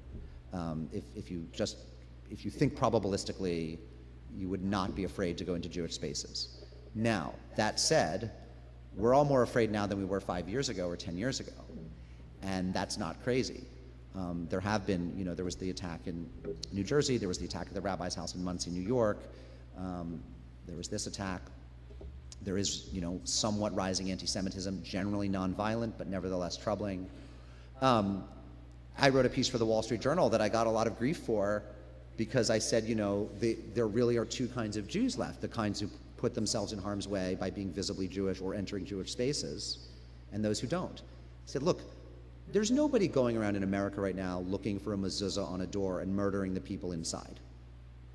If you think probabilistically, you would not be afraid to go into Jewish spaces. Now, that said, we're all more afraid now than we were 5 years ago or 10 years ago, and that's not crazy. There have been, there was the attack in New Jersey, there was the attack at the rabbi's house in Muncie, New York, there was this attack. There is, somewhat rising anti-Semitism, generally nonviolent, but nevertheless troubling. I wrote a piece for the Wall Street Journal that I got a lot of grief for because I said, there really are two kinds of Jews left, the kinds who put themselves in harm's way by being visibly Jewish or entering Jewish spaces, and those who don't. I said, look, there's nobody going around in America right now looking for a mezuzah on a door and murdering the people inside,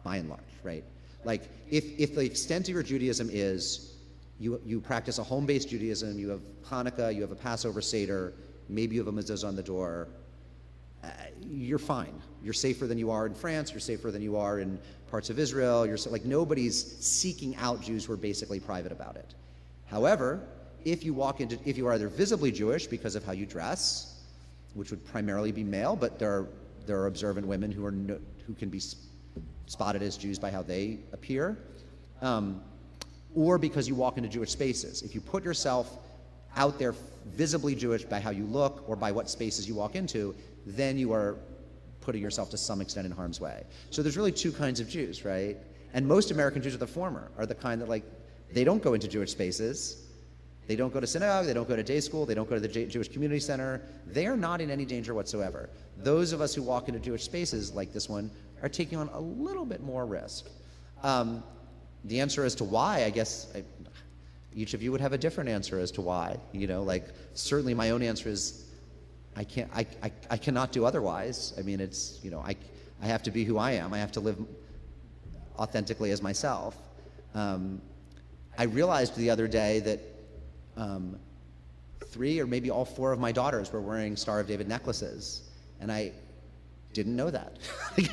by and large, right? Like, if the extent of your Judaism is you practice a home-based Judaism, you have Hanukkah, you have a Passover Seder, maybe you have a mezuzah on the door, you're fine. You're safer than you are in France, you're safer than you are in parts of Israel, nobody's seeking out Jews who are basically private about it. However, if you are either visibly Jewish because of how you dress, which would primarily be male, but there are observant women who can be spotted as Jews by how they appear, or because you walk into Jewish spaces. If you put yourself out there visibly Jewish by how you look or by what spaces you walk into, then you are putting yourself to some extent in harm's way. So there's really two kinds of Jews, right? And most American Jews are the former, are the kind that they don't go into Jewish spaces, They don't go to synagogue, they don't go to day school, they don't go to the Jewish Community Center. They are not in any danger whatsoever. Those of us who walk into Jewish spaces like this one are taking on a little bit more risk. The answer as to why, I guess, each of you would have a different answer as to why. You know, like, certainly my own answer is I cannot do otherwise. I mean, it's, you know, I have to be who I am. I have to live authentically as myself. I realized the other day that 3 or maybe all 4 of my daughters were wearing Star of David necklaces, and I didn't know that.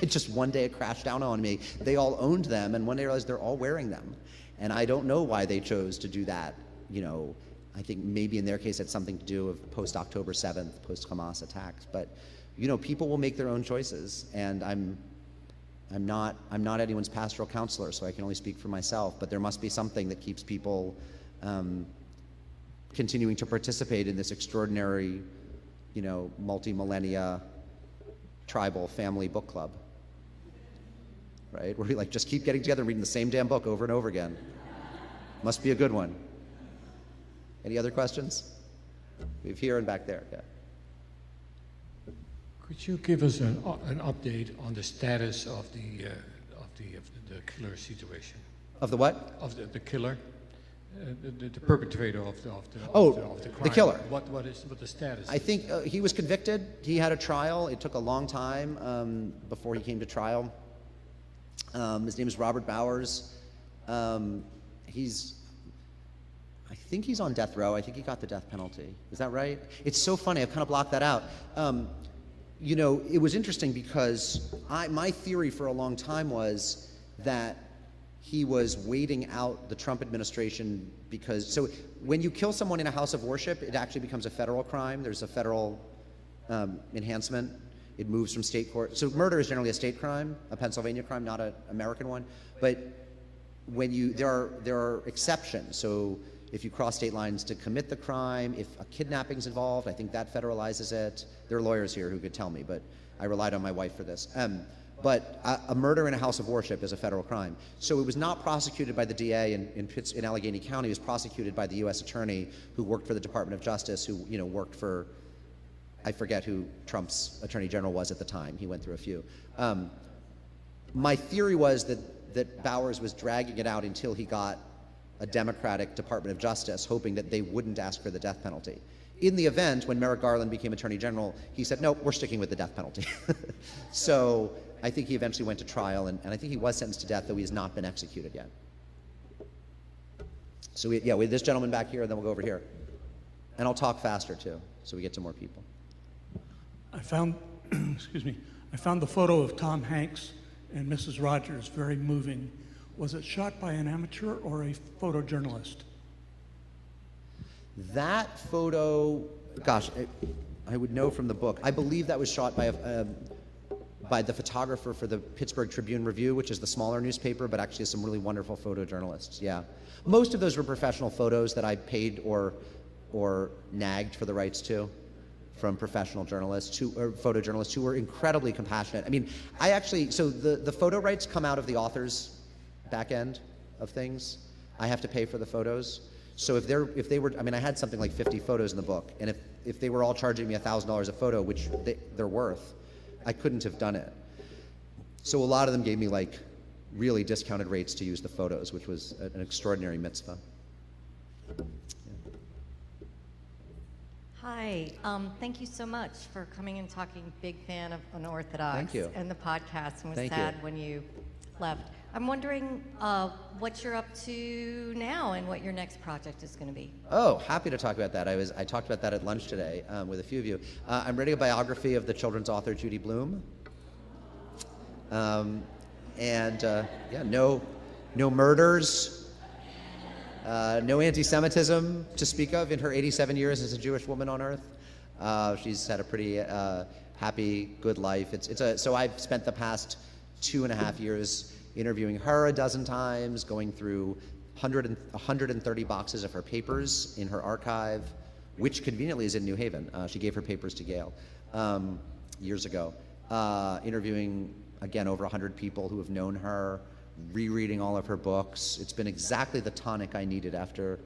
Just one day it crashed down on me. They all owned them, and one day I realized they're all wearing them. And I don't know why they chose to do that. You know, I think maybe in their case it's something to do with post-October 7th, post-Hamas attacks. But, you know, people will make their own choices, and I'm not anyone's pastoral counselor, so I can only speak for myself, but there must be something that keeps people continuing to participate in this extraordinary, you know, multi-millennia tribal family book club, right? Where we like just keep getting together and reading the same damn book over and over again. Must be a good one. Any other questions? We have here and back there, yeah. Could you give us an update on the status of the killer situation? Of the what? Of the killer, the perpetrator of the crime. The killer. What the status? I think he was convicted. He had a trial. It took a long time before he came to trial. His name is Robert Bowers. I think he's on death row. I think he got the death penalty. Is that right? It's so funny. I've kind of blocked that out. You know, it was interesting because my theory for a long time was that he was waiting out the Trump administration because, so when you kill someone in a house of worship, it actually becomes a federal crime. There's a federal enhancement. It moves from state court. So murder is generally a state crime, a Pennsylvania crime, not an American one. But when there are exceptions. So if you cross state lines to commit the crime, if a kidnapping's involved, I think that federalizes it. There are lawyers here who could tell me, but I relied on my wife for this. But a murder in a house of worship is a federal crime. So it was not prosecuted by the DA in Allegheny County. It was prosecuted by the U.S. attorney who worked for the Department of Justice, who, you know, worked for, I forget who Trump's attorney general was at the time. He went through a few. My theory was that Bowers was dragging it out until he got a Democratic Department of Justice, hoping that they wouldn't ask for the death penalty. In the event, when Merrick Garland became Attorney General, he said, no, we're sticking with the death penalty. So I think he eventually went to trial, and I think he was sentenced to death, though he has not been executed yet. So we have this gentleman back here, and then we'll go over here. And I'll talk faster, too, so we get to more people. I found, excuse me, I found the photo of Tom Hanks and Mrs. Rogers very moving. Was it shot by an amateur or a photojournalist? That photo, gosh, I would know from the book. I believe that was shot by the photographer for the Pittsburgh Tribune-Review, which is the smaller newspaper, but actually has some really wonderful photojournalists, yeah. Most of those were professional photos that I paid or nagged for the rights to from professional journalists or photojournalists who were incredibly compassionate. I mean, so the photo rights come out of the author's back end of things. I have to pay for the photos. So if they were, I mean, I had something like 50 photos in the book, and if they were all charging me $1,000 a photo, which they're worth, I couldn't have done it. So a lot of them gave me like really discounted rates to use the photos, which was an extraordinary mitzvah. Yeah. Hi, thank you so much for coming and talking. Big fan of Unorthodox. Thank you. And the podcast, and was Thank sad you. when you left. I'm wondering what you're up to now and what your next project is going to be. Oh, happy to talk about that. I talked about that at lunch today with a few of you. I'm writing a biography of the children's author Judy Blume. Yeah, no murders, no anti-Semitism to speak of in her 87 years as a Jewish woman on earth. She's had a pretty happy, good life. So I've spent the past 2.5 years interviewing her a dozen times, going through 130 boxes of her papers in her archive, which conveniently is in New Haven. She gave her papers to Yale years ago. Interviewing, again, over 100 people who have known her, rereading all of her books. It's been exactly the tonic I needed after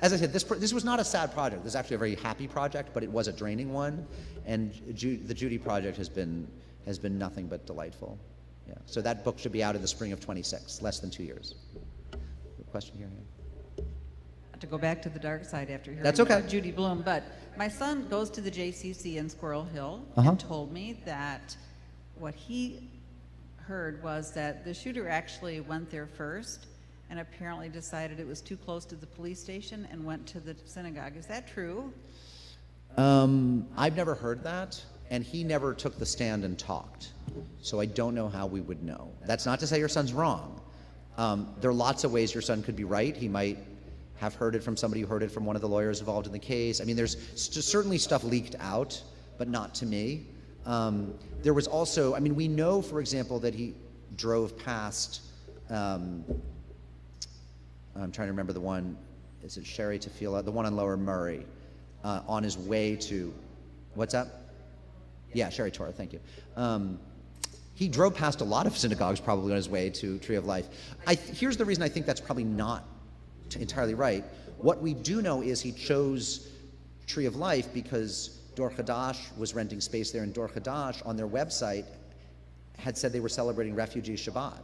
as I said, this was not a sad project. This is actually a very happy project, but it was a draining one. And the Judy project has been nothing but delightful. Yeah. So that book should be out in the spring of 26, less than 2 years. Question here? To go back to the dark side after hearing That's okay. about Judy Blume, but my son goes to the JCC in Squirrel Hill Uh-huh. and told me that what he heard was that the shooter actually went there first and apparently decided it was too close to the police station and went to the synagogue. Is that true? I've never heard that, and he never took the stand and talked. So I don't know how we would know. That's not to say your son's wrong. There are lots of ways your son could be right. He might have heard it from somebody who heard it from one of the lawyers involved in the case. I mean, there's certainly stuff leaked out, but not to me. There was also, I mean, we know, for example, that he drove past, I'm trying to remember the one, is it Sherry Tefila, the one on Lower Murray, on his way to, what's that? Yeah, Sherry Torah, thank you. He drove past a lot of synagogues probably on his way to Tree of Life. Here's the reason I think that's probably not entirely right. What we do know is he chose Tree of Life because Dor Hadash was renting space there, and Dor Hadash on their website had said they were celebrating Refugee Shabbat.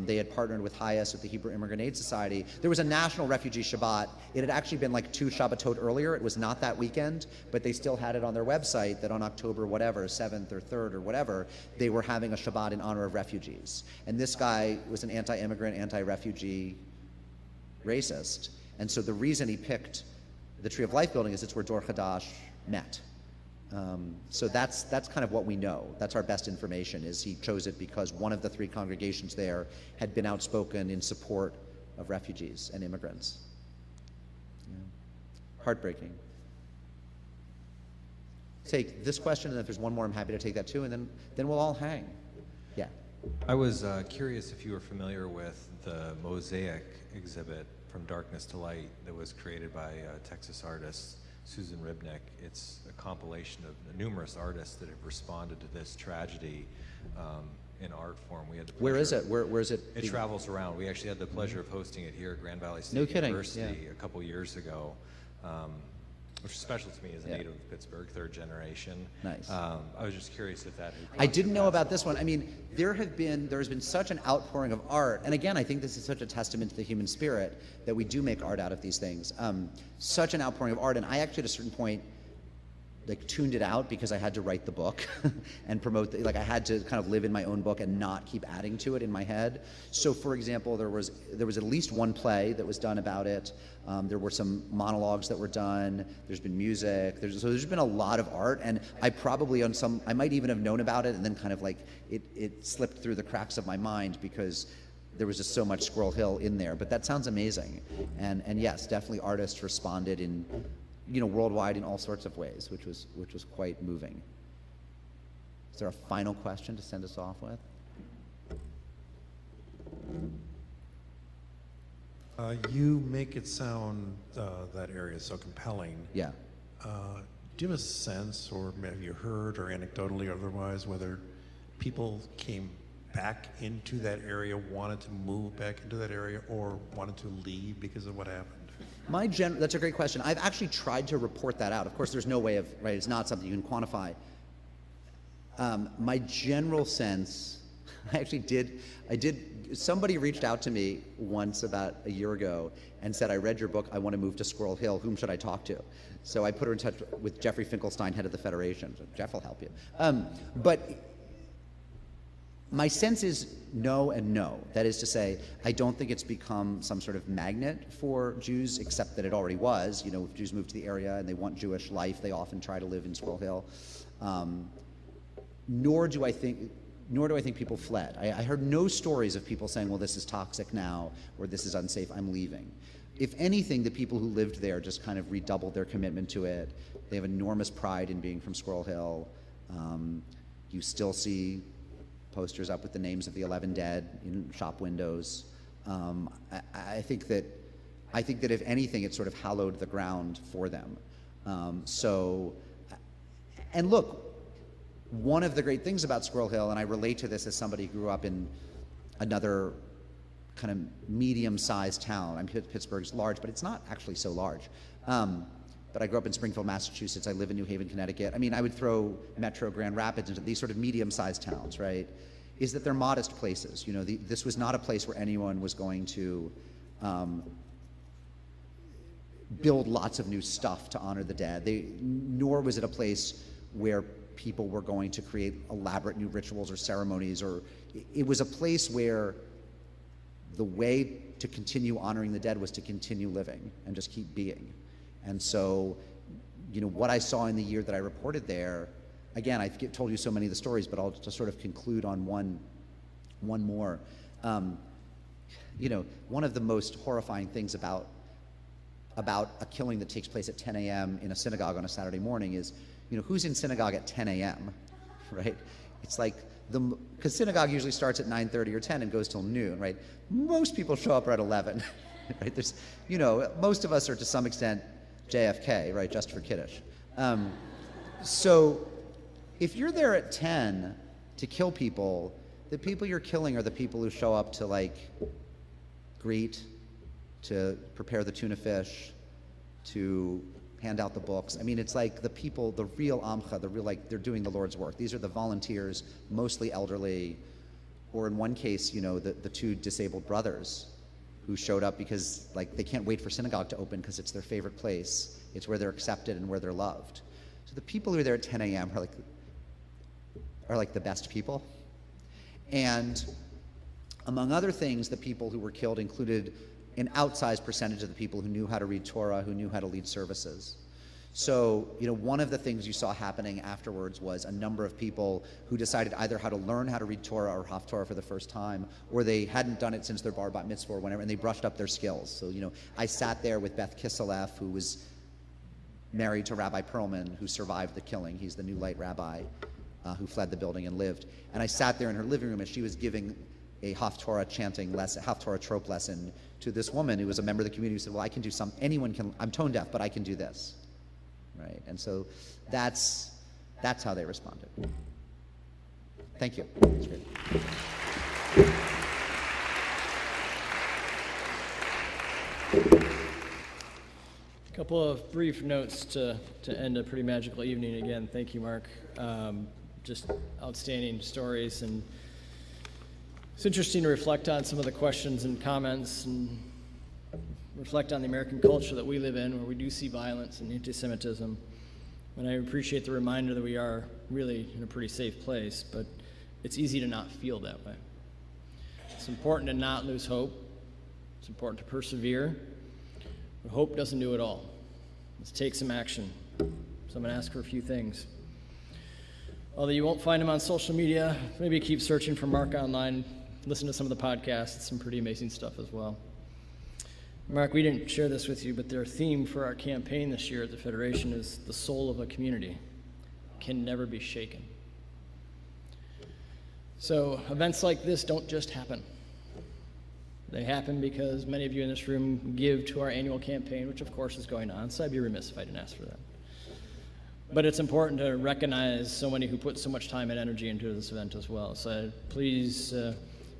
They had partnered with HIAS, with the Hebrew Immigrant Aid Society. There was a national Refugee Shabbat. It had actually been like 2 Shabbatot earlier. It was not that weekend, but they still had it on their website that on October whatever, 7th or 3rd or whatever, they were having a Shabbat in honor of refugees. And this guy was an anti-immigrant, anti-refugee racist. And so the reason he picked the Tree of Life building is it's where Dor Hadash met. So that's kind of what we know. That's our best information, is he chose it because one of the 3 congregations there had been outspoken in support of refugees and immigrants. Yeah. Heartbreaking. Take this question, and if there's one more, I'm happy to take that too, and then we'll all hang. Yeah. I was curious if you were familiar with the Mosaic exhibit, From Darkness to Light, that was created by Texas artist Susan Ribnick. It's a compilation of numerous artists that have responded to this tragedy in art form. We had the Where is pleasure- it? Where is it? It travels around. We actually had the pleasure of hosting it here at Grand Valley State No kidding, University yeah. a couple years ago, which is special to me as a Yeah. native of Pittsburgh, 3rd generation. Nice. I was just curious if that had I crossed didn't your know paths about at this all. one. I mean, there has been such an outpouring of art, and again, I think this is such a testament to the human spirit that we do make art out of these things. Such an outpouring of art, and I actually at a certain point like tuned it out because I had to write the book and promote I had to kind of live in my own book and not keep adding to it in my head. So for example, there was at least one play that was done about it. There were some monologues that were done. There's been music. There's been a lot of art, and I probably I might even have known about it, and then kind of like it slipped through the cracks of my mind because there was just so much Squirrel Hill in there. But that sounds amazing, and yes, definitely artists responded in worldwide in all sorts of ways, which was quite moving. Is there a final question to send us off with? You make it sound that area so compelling. Yeah. Do you have a sense, or have you heard, or anecdotally or otherwise, whether people came back into that area, wanted to move back into that area, or wanted to leave because of what happened? That's a great question. I've actually tried to report that out. Of course, there's no way of, right, it's not something you can quantify. My general sense, somebody reached out to me once about a year ago and said, I read your book, I want to move to Squirrel Hill, whom should I talk to? So I put her in touch with Jeffrey Finkelstein, head of the Federation. So Jeff will help you. But my sense is no and no. That is to say, I don't think it's become some sort of magnet for Jews, except that it already was. If Jews move to the area and they want Jewish life, they often try to live in Squirrel Hill. Nor do I think people fled. I heard no stories of people saying, well, this is toxic now, or this is unsafe, I'm leaving. If anything, the people who lived there just kind of redoubled their commitment to it. They have enormous pride in being from Squirrel Hill. You still see posters up with the names of the 11 dead in shop windows. I think that if anything, it sort of hallowed the ground for them. And look, one of the great things about Squirrel Hill, and I relate to this as somebody who grew up in another kind of medium-sized town. I mean, Pittsburgh's large, but it's not actually so large. But I grew up in Springfield, Massachusetts. I live in New Haven, Connecticut. I mean, I would throw Metro, Grand Rapids into these sort of medium-sized towns, right? Is that they're modest places. You know, this was not a place where anyone was going to build lots of new stuff to honor the dead. Nor was it a place where people were going to create elaborate new rituals or ceremonies, or it was a place where the way to continue honoring the dead was to continue living and just keep being. And so, you know, what I saw in the year that I reported there, again, I've told you so many of the stories, but I'll just sort of conclude on one more. You know, one of the most horrifying things about a killing that takes place at 10 a.m. in a synagogue on a Saturday morning is, you know, who's in synagogue at 10 a.m., right? It's like, because synagogue usually starts at 9:30 or 10 and goes till noon, right? Most people show up at 11, right? There's, you know, most of us are to some extent JFK, right, just for Kiddush. So if you're there at 10 to kill people, the people you're killing are the people who show up to, like, greet, to prepare the tuna fish, to hand out the books. I mean, it's like the people, the real Amcha, the real, like, they're doing the Lord's work. These are the volunteers, mostly elderly, or in one case, you know, the two disabled brothers who showed up because, like, they can't wait for synagogue to open because it's their favorite place. It's where they're accepted and where they're loved. So the people who are there at 10 a.m. are like the best people. And among other things, the people who were killed included an outsized percentage of the people who knew how to read Torah, who knew how to lead services. So, you know, one of the things you saw happening afterwards was a number of people who decided either how to learn how to read Torah or Haftorah for the first time, or they hadn't done it since their bar bat mitzvah or whenever, and they brushed up their skills. So, you know, I sat there with Beth Kiselev, who was married to Rabbi Perlman, who survived the killing. He's the new light rabbi who fled the building and lived. And I sat there in her living room, and she was giving a Haftorah chanting lesson, Haftorah trope lesson to this woman who was a member of the community who said, well, I can do anyone can, I'm tone deaf, but I can do this. Right? And so that's how they responded. Thank you. That's great. A couple of brief notes to end a pretty magical evening. Again, thank you, Mark. Just outstanding stories, and it's interesting to reflect on some of the questions and comments and reflect on the American culture that we live in, where we do see violence and anti-Semitism. And I appreciate the reminder that we are really in a pretty safe place, but it's easy to not feel that way. It's important to not lose hope. It's important to persevere. But hope doesn't do it all. Let's take some action. So I'm going to ask for a few things. Although you won't find him on social media, maybe keep searching for Mark online. Listen to some of the podcasts, some pretty amazing stuff as well. Mark, we didn't share this with you, but their theme for our campaign this year at the Federation is the soul of a community can never be shaken. So events like this don't just happen. They happen because many of you in this room give to our annual campaign, which of course is going on, so I'd be remiss if I didn't ask for that. But it's important to recognize so many who put so much time and energy into this event as well. So please,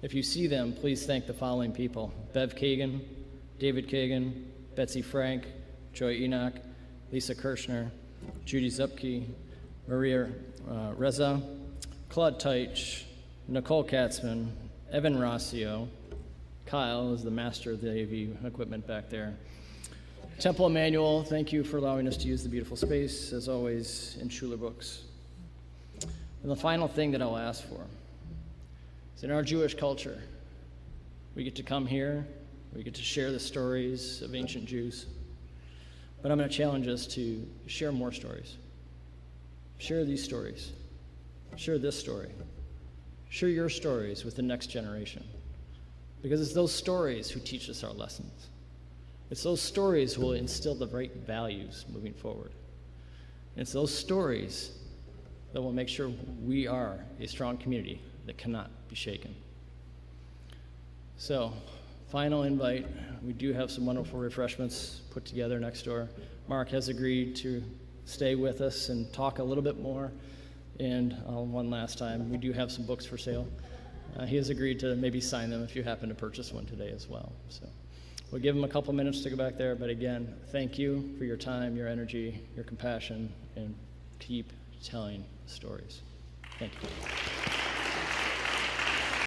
if you see them, please thank the following people: Bev Kagan, David Kagan, Betsy Frank, Joy Enoch, Lisa Kirshner, Judy Zupke, Maria Reza, Claude Teich, Nicole Katzman, Evan Rossio, Kyle is the master of the AV equipment back there. Temple Emanuel, thank you for allowing us to use the beautiful space, as always, in Schuler Books. And the final thing that I'll ask for is, in our Jewish culture, we get to come here, we get to share the stories of ancient Jews, but I'm going to challenge us to share more stories. Share these stories. Share this story. Share your stories with the next generation, because it's those stories who teach us our lessons. It's those stories who will instill the right values moving forward. It's those stories that will make sure we are a strong community that cannot be shaken. So, final invite. We do have some wonderful refreshments put together next door. Mark has agreed to stay with us and talk a little bit more. And one last time, we do have some books for sale. He has agreed to maybe sign them if you happen to purchase one today as well. So we'll give him a couple minutes to go back there. But again, thank you for your time, your energy, your compassion, and keep telling stories. Thank you.